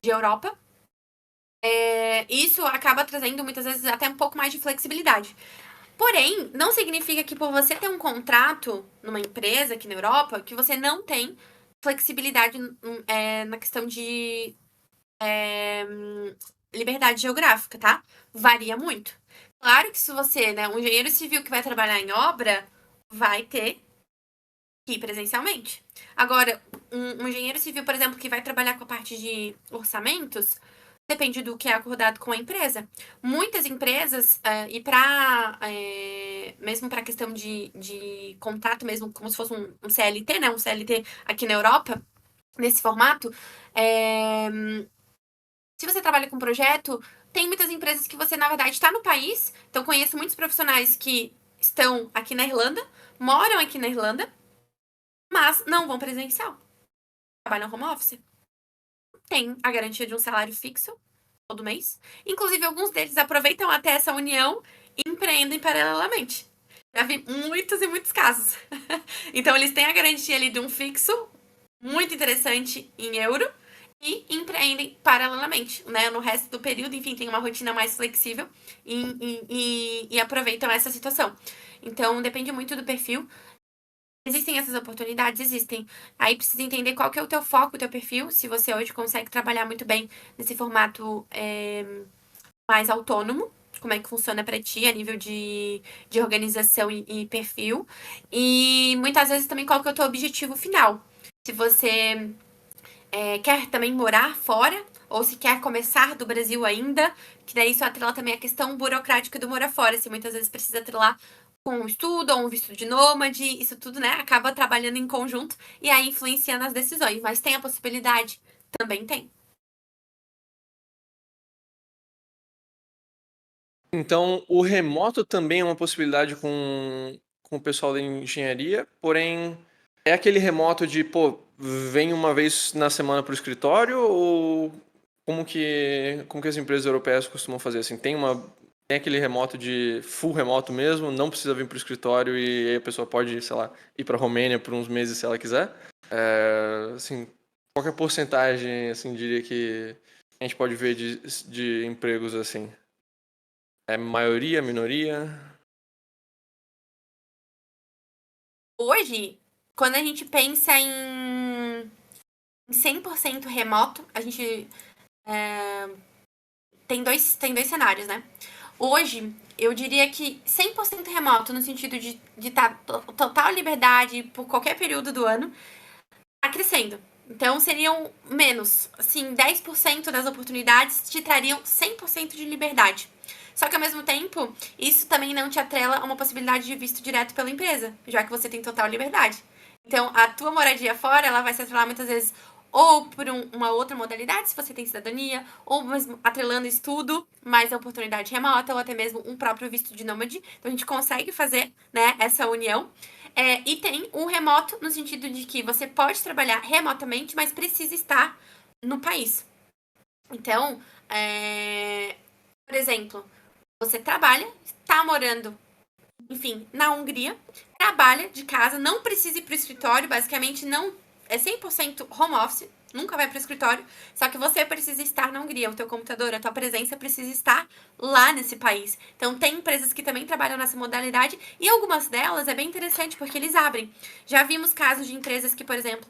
de Europa. Isso acaba trazendo muitas vezes até um pouco mais de flexibilidade. Porém, não significa que por você ter um contrato numa empresa aqui na Europa, que você não tem flexibilidade na questão de liberdade geográfica, tá? Varia muito. Claro que se você, né, um engenheiro civil que vai trabalhar em obra, vai ter que ir presencialmente. Agora, um engenheiro civil, por exemplo, que vai trabalhar com a parte de orçamentos, depende do que é acordado com a empresa. Muitas empresas, e mesmo para a questão de contrato, mesmo como se fosse um CLT, né? Um CLT aqui na Europa, nesse formato, se você trabalha com projeto, tem muitas empresas que você, na verdade, está no país. Então, conheço muitos profissionais que estão aqui na Irlanda, moram aqui na Irlanda, mas não vão presencial. Trabalham home office. Tem a garantia de um salário fixo todo mês. Inclusive, alguns deles aproveitam até essa união e empreendem paralelamente. Já vi muitos e muitos casos. Então, eles têm a garantia ali de um fixo muito interessante em euro e empreendem paralelamente, né? No resto do período, enfim, tem uma rotina mais flexível e aproveitam essa situação. Então, depende muito do perfil. Existem essas oportunidades? Existem. Aí precisa entender qual que é o teu foco, o teu perfil, se você hoje consegue trabalhar muito bem nesse formato mais autônomo, como é que funciona para ti a nível de organização e perfil. E muitas vezes também qual que é o teu objetivo final. Se você quer também morar fora, ou se quer começar do Brasil ainda, que daí isso atrela também a questão burocrática do morar fora, se muitas vezes precisa atrelar com um estudo ou um visto de nômade, isso tudo, né, acaba trabalhando em conjunto e aí influenciando as decisões. Mas tem a possibilidade? Também tem. Então, o remoto também é uma possibilidade com o pessoal da engenharia, porém, é aquele remoto de, pô, vem uma vez na semana para o escritório ou como que as empresas europeias costumam fazer? Assim, tem aquele remoto de full remoto mesmo, não precisa vir para o escritório e aí a pessoa pode, sei lá, ir para a Romênia por uns meses se ela quiser. Assim, qual que é a porcentagem, assim, diria que a gente pode ver de empregos assim? É maioria, minoria? Hoje, quando a gente pensa em 100% remoto, a gente tem dois cenários, né? Hoje, eu diria que 100% remoto, no sentido de estar total liberdade por qualquer período do ano, tá crescendo. Então, seriam menos. Assim, 10% das oportunidades te trariam 100% de liberdade. Só que, ao mesmo tempo, isso também não te atrela a uma possibilidade de visto direto pela empresa, já que você tem total liberdade. Então, a tua moradia fora, ela vai se atrelar muitas vezes ou por uma outra modalidade, se você tem cidadania, ou mesmo atrelando estudo, mais a oportunidade remota, ou até mesmo um próprio visto de nômade. Então, a gente consegue fazer, né, essa união. E tem o remoto no sentido de que você pode trabalhar remotamente, mas precisa estar no país. Então, por exemplo, você trabalha, está morando, enfim, na Hungria, trabalha de casa, não precisa ir para o escritório, basicamente não é 100% home office, nunca vai para o escritório, só que você precisa estar na Hungria, o teu computador, a tua presença precisa estar lá nesse país. Então tem empresas que também trabalham nessa modalidade e algumas delas é bem interessante porque eles abrem. Já vimos casos de empresas que, por exemplo,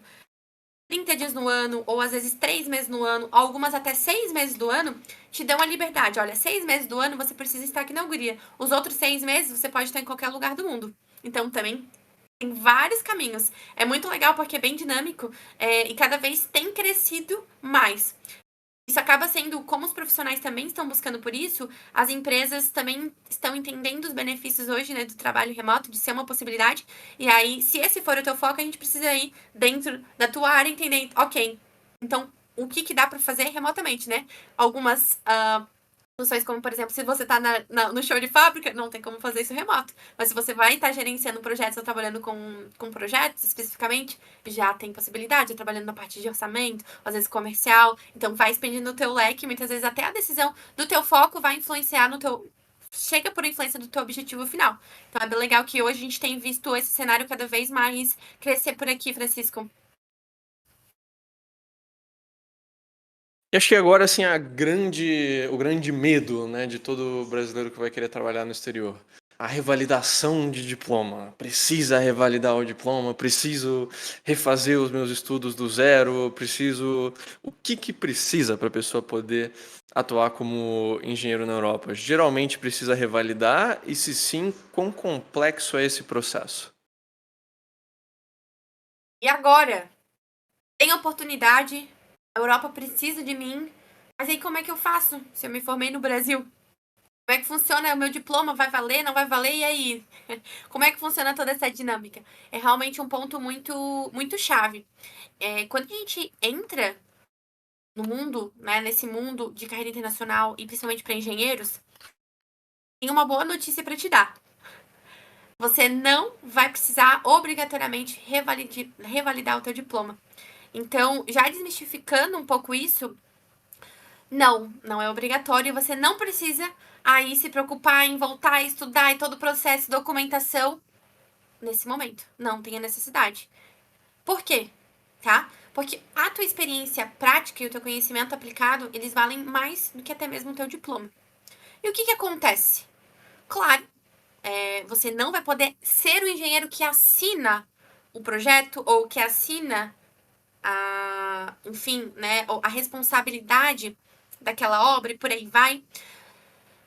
30 dias no ano, ou às vezes 3 meses no ano, algumas até 6 meses do ano, te dão a liberdade. Olha, 6 meses do ano você precisa estar aqui na Hungria. Os outros 6 meses você pode estar em qualquer lugar do mundo. Então também tem vários caminhos. É muito legal porque é bem dinâmico e cada vez tem crescido mais. Isso acaba sendo, como os profissionais também estão buscando por isso, as empresas também estão entendendo os benefícios hoje, né, do trabalho remoto, de ser uma possibilidade. E aí, se esse for o teu foco, a gente precisa ir dentro da tua área entender, ok, então o que dá para fazer remotamente, né? Algumas funções como, por exemplo, se você está no show de fábrica, não tem como fazer isso remoto. Mas se você vai estar gerenciando projetos ou trabalhando com projetos especificamente, já tem possibilidade, trabalhando na parte de orçamento, às vezes comercial. Então vai expandindo o teu leque, muitas vezes até a decisão do teu foco vai influenciar no teu... Chega por influência do teu objetivo final. Então é bem legal que hoje a gente tem visto esse cenário cada vez mais crescer por aqui, Francisco. E acho que agora, assim, o grande medo, né, de todo brasileiro que vai querer trabalhar no exterior. A revalidação de diploma. Precisa revalidar o diploma, preciso refazer os meus estudos do zero, preciso... O que precisa para a pessoa poder atuar como engenheiro na Europa? Geralmente precisa revalidar e, se sim, quão complexo é esse processo? E agora? Tem oportunidade, a Europa precisa de mim, mas aí como é que eu faço se eu me formei no Brasil? Como é que funciona? O meu diploma vai valer, não vai valer? E aí? Como é que funciona toda essa dinâmica? É realmente um ponto muito, muito chave. Quando a gente entra no mundo, né, nesse mundo de carreira internacional e principalmente para engenheiros, tem uma boa notícia para te dar. Você não vai precisar obrigatoriamente revalidar o teu diploma. Então, já desmistificando um pouco isso, não é obrigatório. Você não precisa aí se preocupar em voltar a estudar e todo o processo, documentação nesse momento. Não tem a necessidade. Por quê? Tá? Porque a tua experiência prática e o teu conhecimento aplicado, eles valem mais do que até mesmo o teu diploma. E o que acontece? Claro, você não vai poder ser o engenheiro que assina o projeto ou que assina enfim, né, a responsabilidade daquela obra e por aí vai.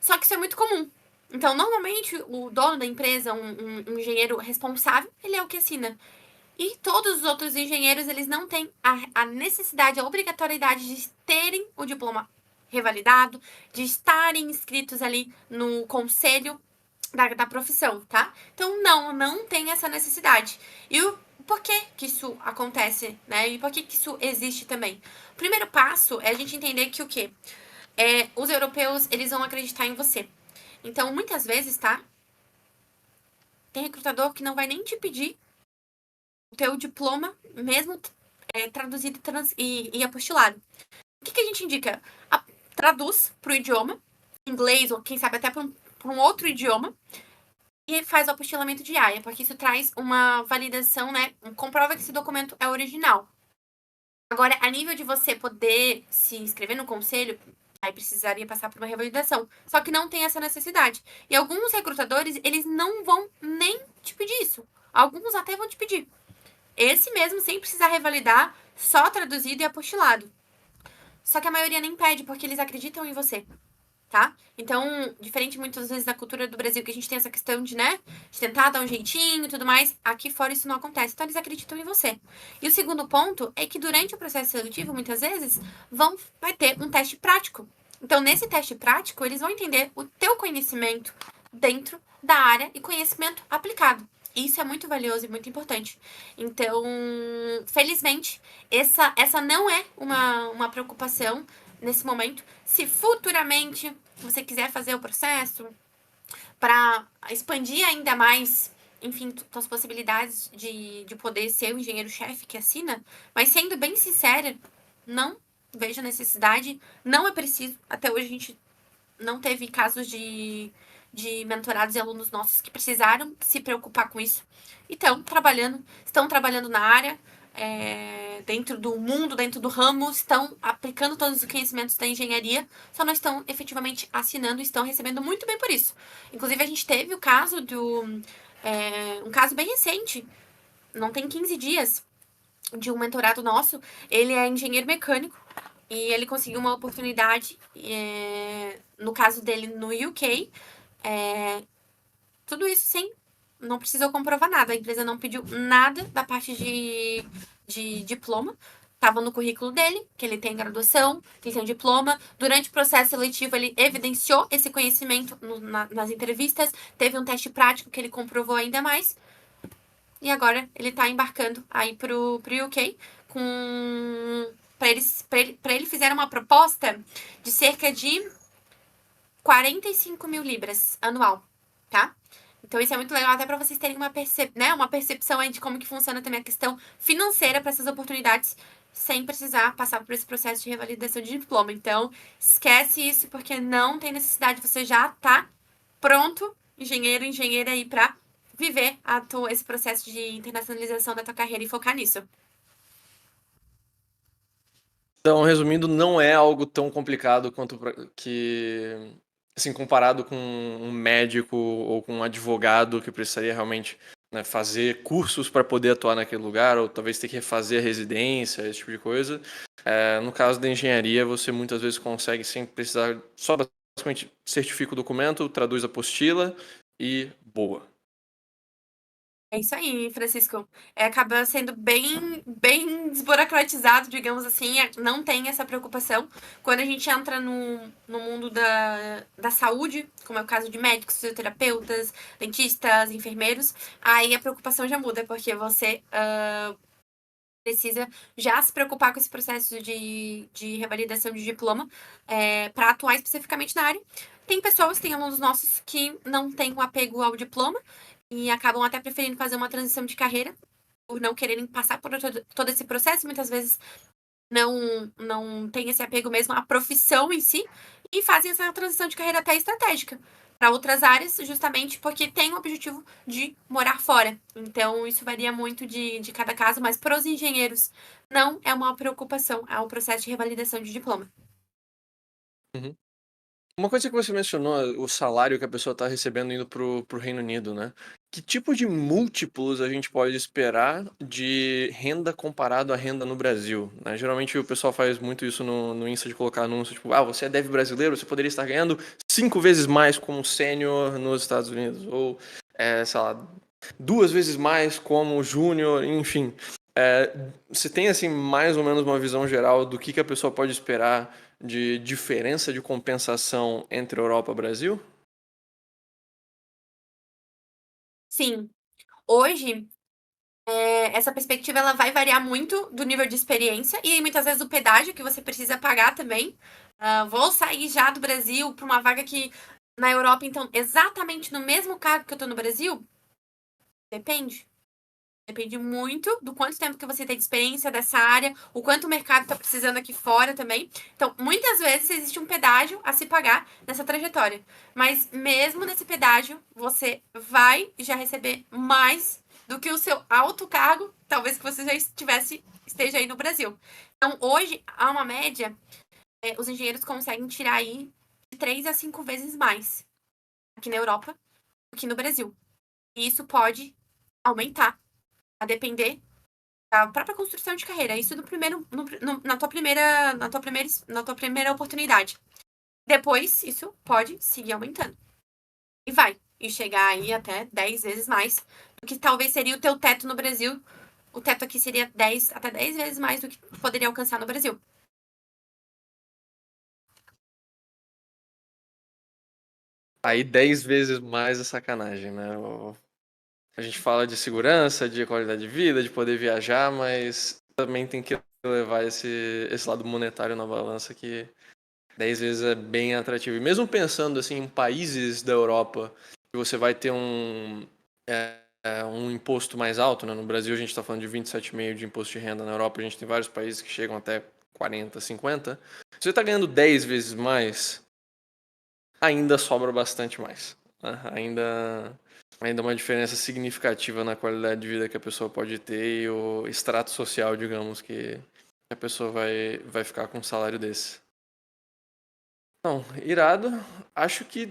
Só que isso é muito comum. Então, normalmente, o dono da empresa, um engenheiro responsável, ele é o que assina. E todos os outros engenheiros, eles não têm a necessidade, a obrigatoriedade de terem o diploma revalidado, de estarem inscritos ali no conselho da profissão, tá? Então, não tem essa necessidade. E por que isso acontece, né? E por que isso existe também? O primeiro passo é a gente entender que o quê? Os europeus, eles vão acreditar em você. Então, muitas vezes, tá? Tem recrutador que não vai nem te pedir o teu diploma, mesmo traduzido e apostilado. O que a gente indica? Traduz para o idioma, inglês, ou quem sabe até para um outro idioma, e faz o apostilamento de AIA, porque isso traz uma validação, né? Comprova que esse documento é original. Agora, a nível de você poder se inscrever no conselho, aí precisaria passar por uma revalidação. Só que não tem essa necessidade. E alguns recrutadores, eles não vão nem te pedir isso. Alguns até vão te pedir. Esse mesmo, sem precisar revalidar, só traduzido e apostilado. Só que a maioria nem pede, porque eles acreditam em você, tá? Então, diferente muitas vezes da cultura do Brasil, que a gente tem essa questão de, né, de tentar dar um jeitinho e tudo mais, aqui fora isso não acontece. Então, eles acreditam em você. E o segundo ponto é que durante o processo seletivo, muitas vezes, vai ter um teste prático. Então, nesse teste prático, eles vão entender o teu conhecimento dentro da área e conhecimento aplicado. Isso é muito valioso e muito importante. Então, felizmente, essa não é uma preocupação nesse momento. Se futuramente você quiser fazer o processo para expandir ainda mais, enfim, suas possibilidades de poder ser o engenheiro-chefe que assina, mas sendo bem sincera, não vejo necessidade, não é preciso. Até hoje a gente não teve casos de mentorados e alunos nossos que precisaram se preocupar com isso. Estão trabalhando na área, dentro do mundo, dentro do ramo, estão aplicando todos os conhecimentos da engenharia, só não estão efetivamente assinando e estão recebendo muito bem por isso. Inclusive, a gente teve o caso um caso bem recente, não tem 15 dias, de um mentorado nosso. Ele é engenheiro mecânico e ele conseguiu uma oportunidade, no caso dele, no UK. Tudo isso não precisou comprovar nada. A empresa não pediu nada da parte de diploma. Estava no currículo dele, que ele tem graduação, que tem um diploma. Durante o processo seletivo, ele evidenciou esse conhecimento nas entrevistas. Teve um teste prático que ele comprovou ainda mais. E agora ele tá embarcando aí pro UK para ele fizeram uma proposta de cerca de 45 mil libras anual, tá? Então isso é muito legal até para vocês terem uma percepção aí de como que funciona também a questão financeira para essas oportunidades, sem precisar passar por esse processo de revalidação de diploma. Então, esquece isso, porque não tem necessidade, você já tá pronto, engenheira aí para viver esse processo de internacionalização da tua carreira e focar nisso. Então, resumindo, não é algo tão complicado quanto assim, comparado com um médico ou com um advogado que precisaria realmente, né, fazer cursos para poder atuar naquele lugar, ou talvez ter que refazer a residência, esse tipo de coisa. No caso da engenharia, você muitas vezes consegue sem precisar, só basicamente certifica o documento, traduz a apostila e boa. É isso aí, Francisco. Acaba sendo bem desburocratizado, digamos assim. Não tem essa preocupação. Quando a gente entra no mundo da saúde, como é o caso de médicos, fisioterapeutas, dentistas, enfermeiros, aí a preocupação já muda, porque você precisa já se preocupar com esse processo de revalidação de diploma para atuar especificamente na área. Tem alunos nossos que não têm um apego ao diploma e acabam até preferindo fazer uma transição de carreira por não quererem passar por todo esse processo. Muitas vezes não tem esse apego mesmo à profissão em si e fazem essa transição de carreira até estratégica para outras áreas, justamente porque tem o objetivo de morar fora. Então, isso varia muito de cada caso, mas para os engenheiros não é uma preocupação, é o processo de revalidação de diploma. Uhum. Uma coisa que você mencionou, o salário que a pessoa está recebendo indo pro Reino Unido, né? Que tipo de múltiplos a gente pode esperar de renda comparado à renda no Brasil, né? Geralmente o pessoal faz muito isso no Insta de colocar anúncio, tipo, você é dev brasileiro, você poderia estar ganhando 5 vezes mais como sênior nos Estados Unidos, ou, sei lá, 2 vezes mais como júnior, enfim. Você tem, assim, mais ou menos uma visão geral do que a pessoa pode esperar de diferença de compensação entre Europa e Brasil? Sim. Hoje, essa perspectiva ela vai variar muito do nível de experiência e muitas vezes o pedágio que você precisa pagar também. Vou sair já do Brasil para uma vaga que na Europa, então, exatamente no mesmo cargo que eu tô no Brasil? Depende. Depende muito do quanto tempo que você tem de experiência dessa área, o quanto o mercado está precisando aqui fora também. Então, muitas vezes existe um pedágio a se pagar nessa trajetória. Mas mesmo nesse pedágio, você vai já receber mais do que o seu alto cargo, talvez que você já esteja aí no Brasil. Então, hoje, há uma média, os engenheiros conseguem tirar aí de 3 a 5 vezes mais aqui na Europa do que no Brasil. E isso pode aumentar a depender da própria construção de carreira. Isso no primeiro, na tua primeira oportunidade. Depois, isso pode seguir aumentando. E vai. E chegar aí até 10 vezes mais do que talvez seria o teu teto no Brasil. O teto aqui seria até 10 vezes mais do que poderia alcançar no Brasil. Aí 10 vezes mais é sacanagem, né? A gente fala de segurança, de qualidade de vida, de poder viajar, mas também tem que levar esse lado monetário na balança, que 10 vezes é bem atrativo. E mesmo pensando assim em países da Europa, que você vai ter um imposto mais alto, né? No Brasil a gente está falando de 27,5% de imposto de renda, na Europa a gente tem vários países que chegam até 40, 50. Se você está ganhando 10 vezes mais, ainda sobra bastante mais, né? Ainda uma diferença significativa na qualidade de vida que a pessoa pode ter e o extrato social, digamos, que a pessoa vai ficar com um salário desse. Não, irado. Acho que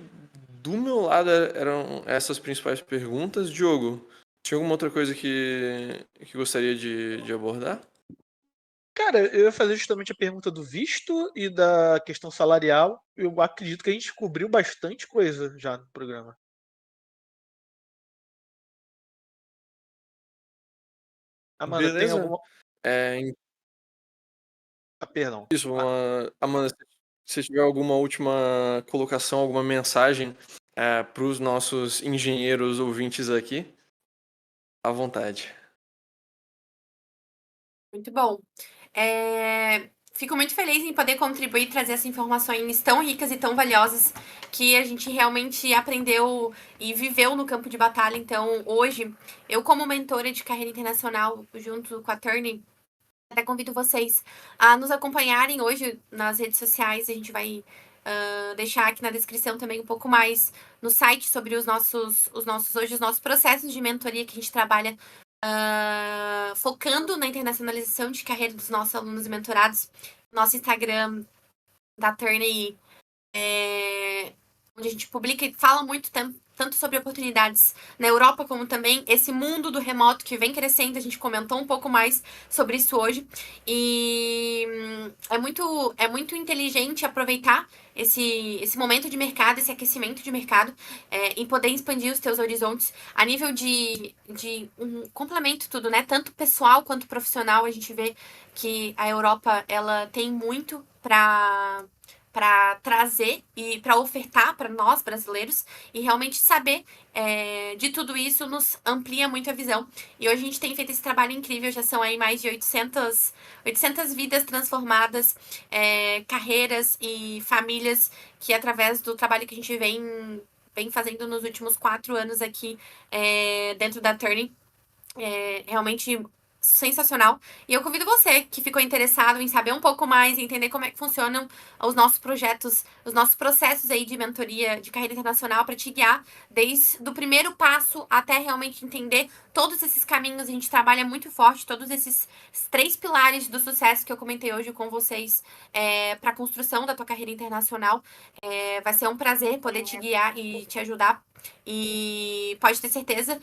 do meu lado eram essas principais perguntas. Diogo, tinha alguma outra coisa que gostaria de abordar? Cara, eu ia fazer justamente a pergunta do visto e da questão salarial. Eu acredito que a gente cobriu bastante coisa já no programa. Amanda, tem Beleza? alguma. É, Perdão. isso, Amanda, se tiver alguma última colocação, alguma mensagem para os nossos engenheiros ouvintes aqui, à vontade. Muito bom. Fico muito feliz em poder contribuir e trazer essas informações tão ricas e tão valiosas que a gente realmente aprendeu e viveu no campo de batalha. Então, hoje, eu como mentora de carreira internacional, junto com a Turning, até convido vocês a nos acompanharem hoje nas redes sociais. A gente vai deixar aqui na descrição também um pouco mais no site sobre os nossos processos de mentoria que a gente trabalha focando na internacionalização de carreira dos nossos alunos e mentorados. Nosso Instagram da Turney, onde a gente publica e fala muito tanto sobre oportunidades na Europa, como também esse mundo do remoto que vem crescendo. A gente comentou um pouco mais sobre isso hoje. E é muito inteligente aproveitar esse momento de mercado, esse aquecimento de mercado, em poder expandir os teus horizontes a nível de um complemento tudo, né? Tanto pessoal quanto profissional. A gente vê que a Europa ela tem muito para trazer e para ofertar para nós brasileiros, e realmente saber de tudo isso nos amplia muito a visão. E hoje a gente tem feito esse trabalho incrível, já são aí mais de 800 vidas transformadas, carreiras e famílias que através do trabalho que a gente vem fazendo nos últimos 4 anos aqui dentro da Turning, realmente sensacional. E eu convido você que ficou interessado em saber um pouco mais, entender como é que funcionam os nossos projetos, os nossos processos aí de mentoria de carreira internacional para te guiar desde o primeiro passo até realmente entender todos esses caminhos. A gente trabalha muito forte, todos esses 3 pilares do sucesso que eu comentei hoje com vocês para a construção da tua carreira internacional. Vai ser um prazer poder te guiar e te ajudar. E pode ter certeza,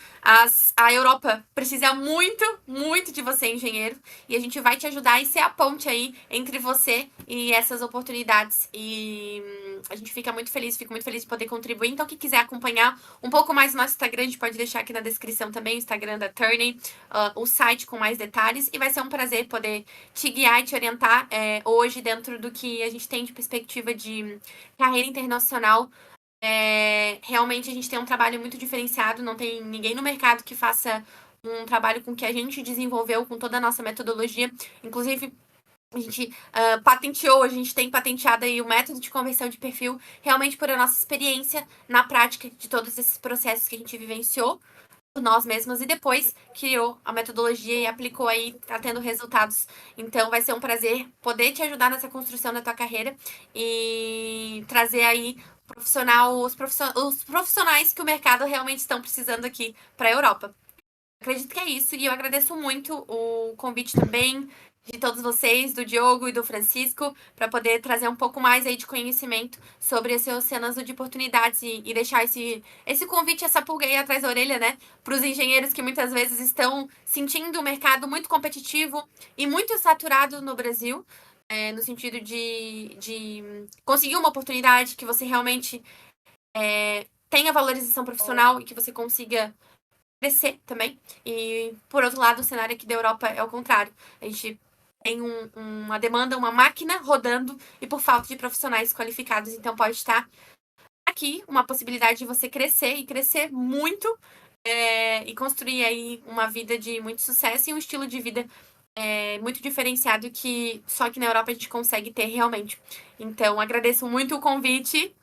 a Europa precisa muito, muito de você, engenheiro. E a gente vai te ajudar e ser a ponte aí entre você e essas oportunidades. E a gente fica muito feliz, fico muito feliz de poder contribuir. Então, quem quiser acompanhar um pouco mais do nosso Instagram, a gente pode deixar aqui na descrição também o Instagram da Turney, o site com mais detalhes. E vai ser um prazer poder te guiar e te orientar hoje dentro do que a gente tem de perspectiva de carreira internacional. Realmente a gente tem um trabalho muito diferenciado, não tem ninguém no mercado que faça um trabalho com que a gente desenvolveu com toda a nossa metodologia. Inclusive, a gente patenteou, a gente tem patenteado aí o método de conversão de perfil, realmente por a nossa experiência na prática de todos esses processos que a gente vivenciou por nós mesmos e depois criou a metodologia e aplicou aí, tá tendo resultados. Então vai ser um prazer poder te ajudar nessa construção da tua carreira e trazer aí os profissionais que o mercado realmente estão precisando aqui para a Europa. Acredito que é isso, e eu agradeço muito o convite também de todos vocês, do Diogo e do Francisco, para poder trazer um pouco mais aí de conhecimento sobre esse oceano azul de oportunidades e deixar esse convite, essa pulga aí atrás da orelha, né, para os engenheiros que muitas vezes estão sentindo o mercado muito competitivo e muito saturado no Brasil, no sentido de conseguir uma oportunidade que você realmente tenha valorização profissional e que você consiga crescer também. E, por outro lado, o cenário aqui da Europa é o contrário. A gente tem uma demanda, uma máquina rodando e por falta de profissionais qualificados. Então, pode estar aqui uma possibilidade de você crescer e crescer muito e construir aí uma vida de muito sucesso e um estilo de vida muito diferenciado que só aqui na Europa a gente consegue ter realmente. Então, agradeço muito o convite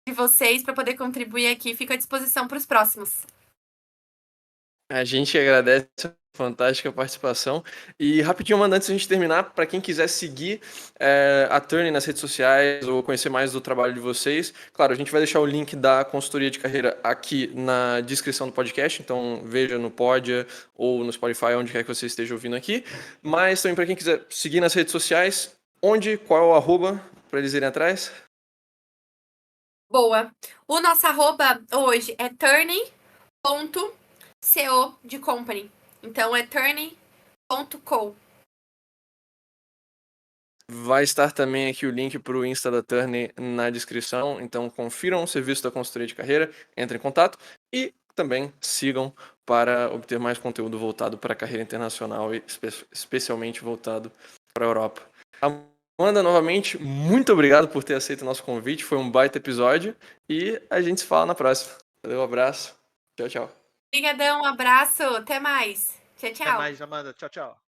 de vocês para poder contribuir aqui. Fico à disposição para os próximos. A gente agradece a fantástica participação. E rapidinho, Amanda, antes de a gente terminar, para quem quiser seguir a Turney nas redes sociais ou conhecer mais do trabalho de vocês, claro, a gente vai deixar o link da consultoria de carreira aqui na descrição do podcast, então veja no Podia ou no Spotify, onde quer que você esteja ouvindo aqui. Mas também para quem quiser seguir nas redes sociais, qual é o arroba para eles irem atrás? Boa. O nosso arroba hoje é turney.co de company. Então é turney.co. Vai estar também aqui o link para o Insta da Turney na descrição, então confiram o serviço da consultoria de carreira, entrem em contato e também sigam para obter mais conteúdo voltado para a carreira internacional e especialmente voltado para a Europa. Amanda, novamente, muito obrigado por ter aceito o nosso convite, foi um baita episódio e a gente se fala na próxima. Valeu, um abraço, tchau, tchau. Obrigadão, um abraço, até mais. Tchau, tchau. Até mais, Amanda. Tchau, tchau.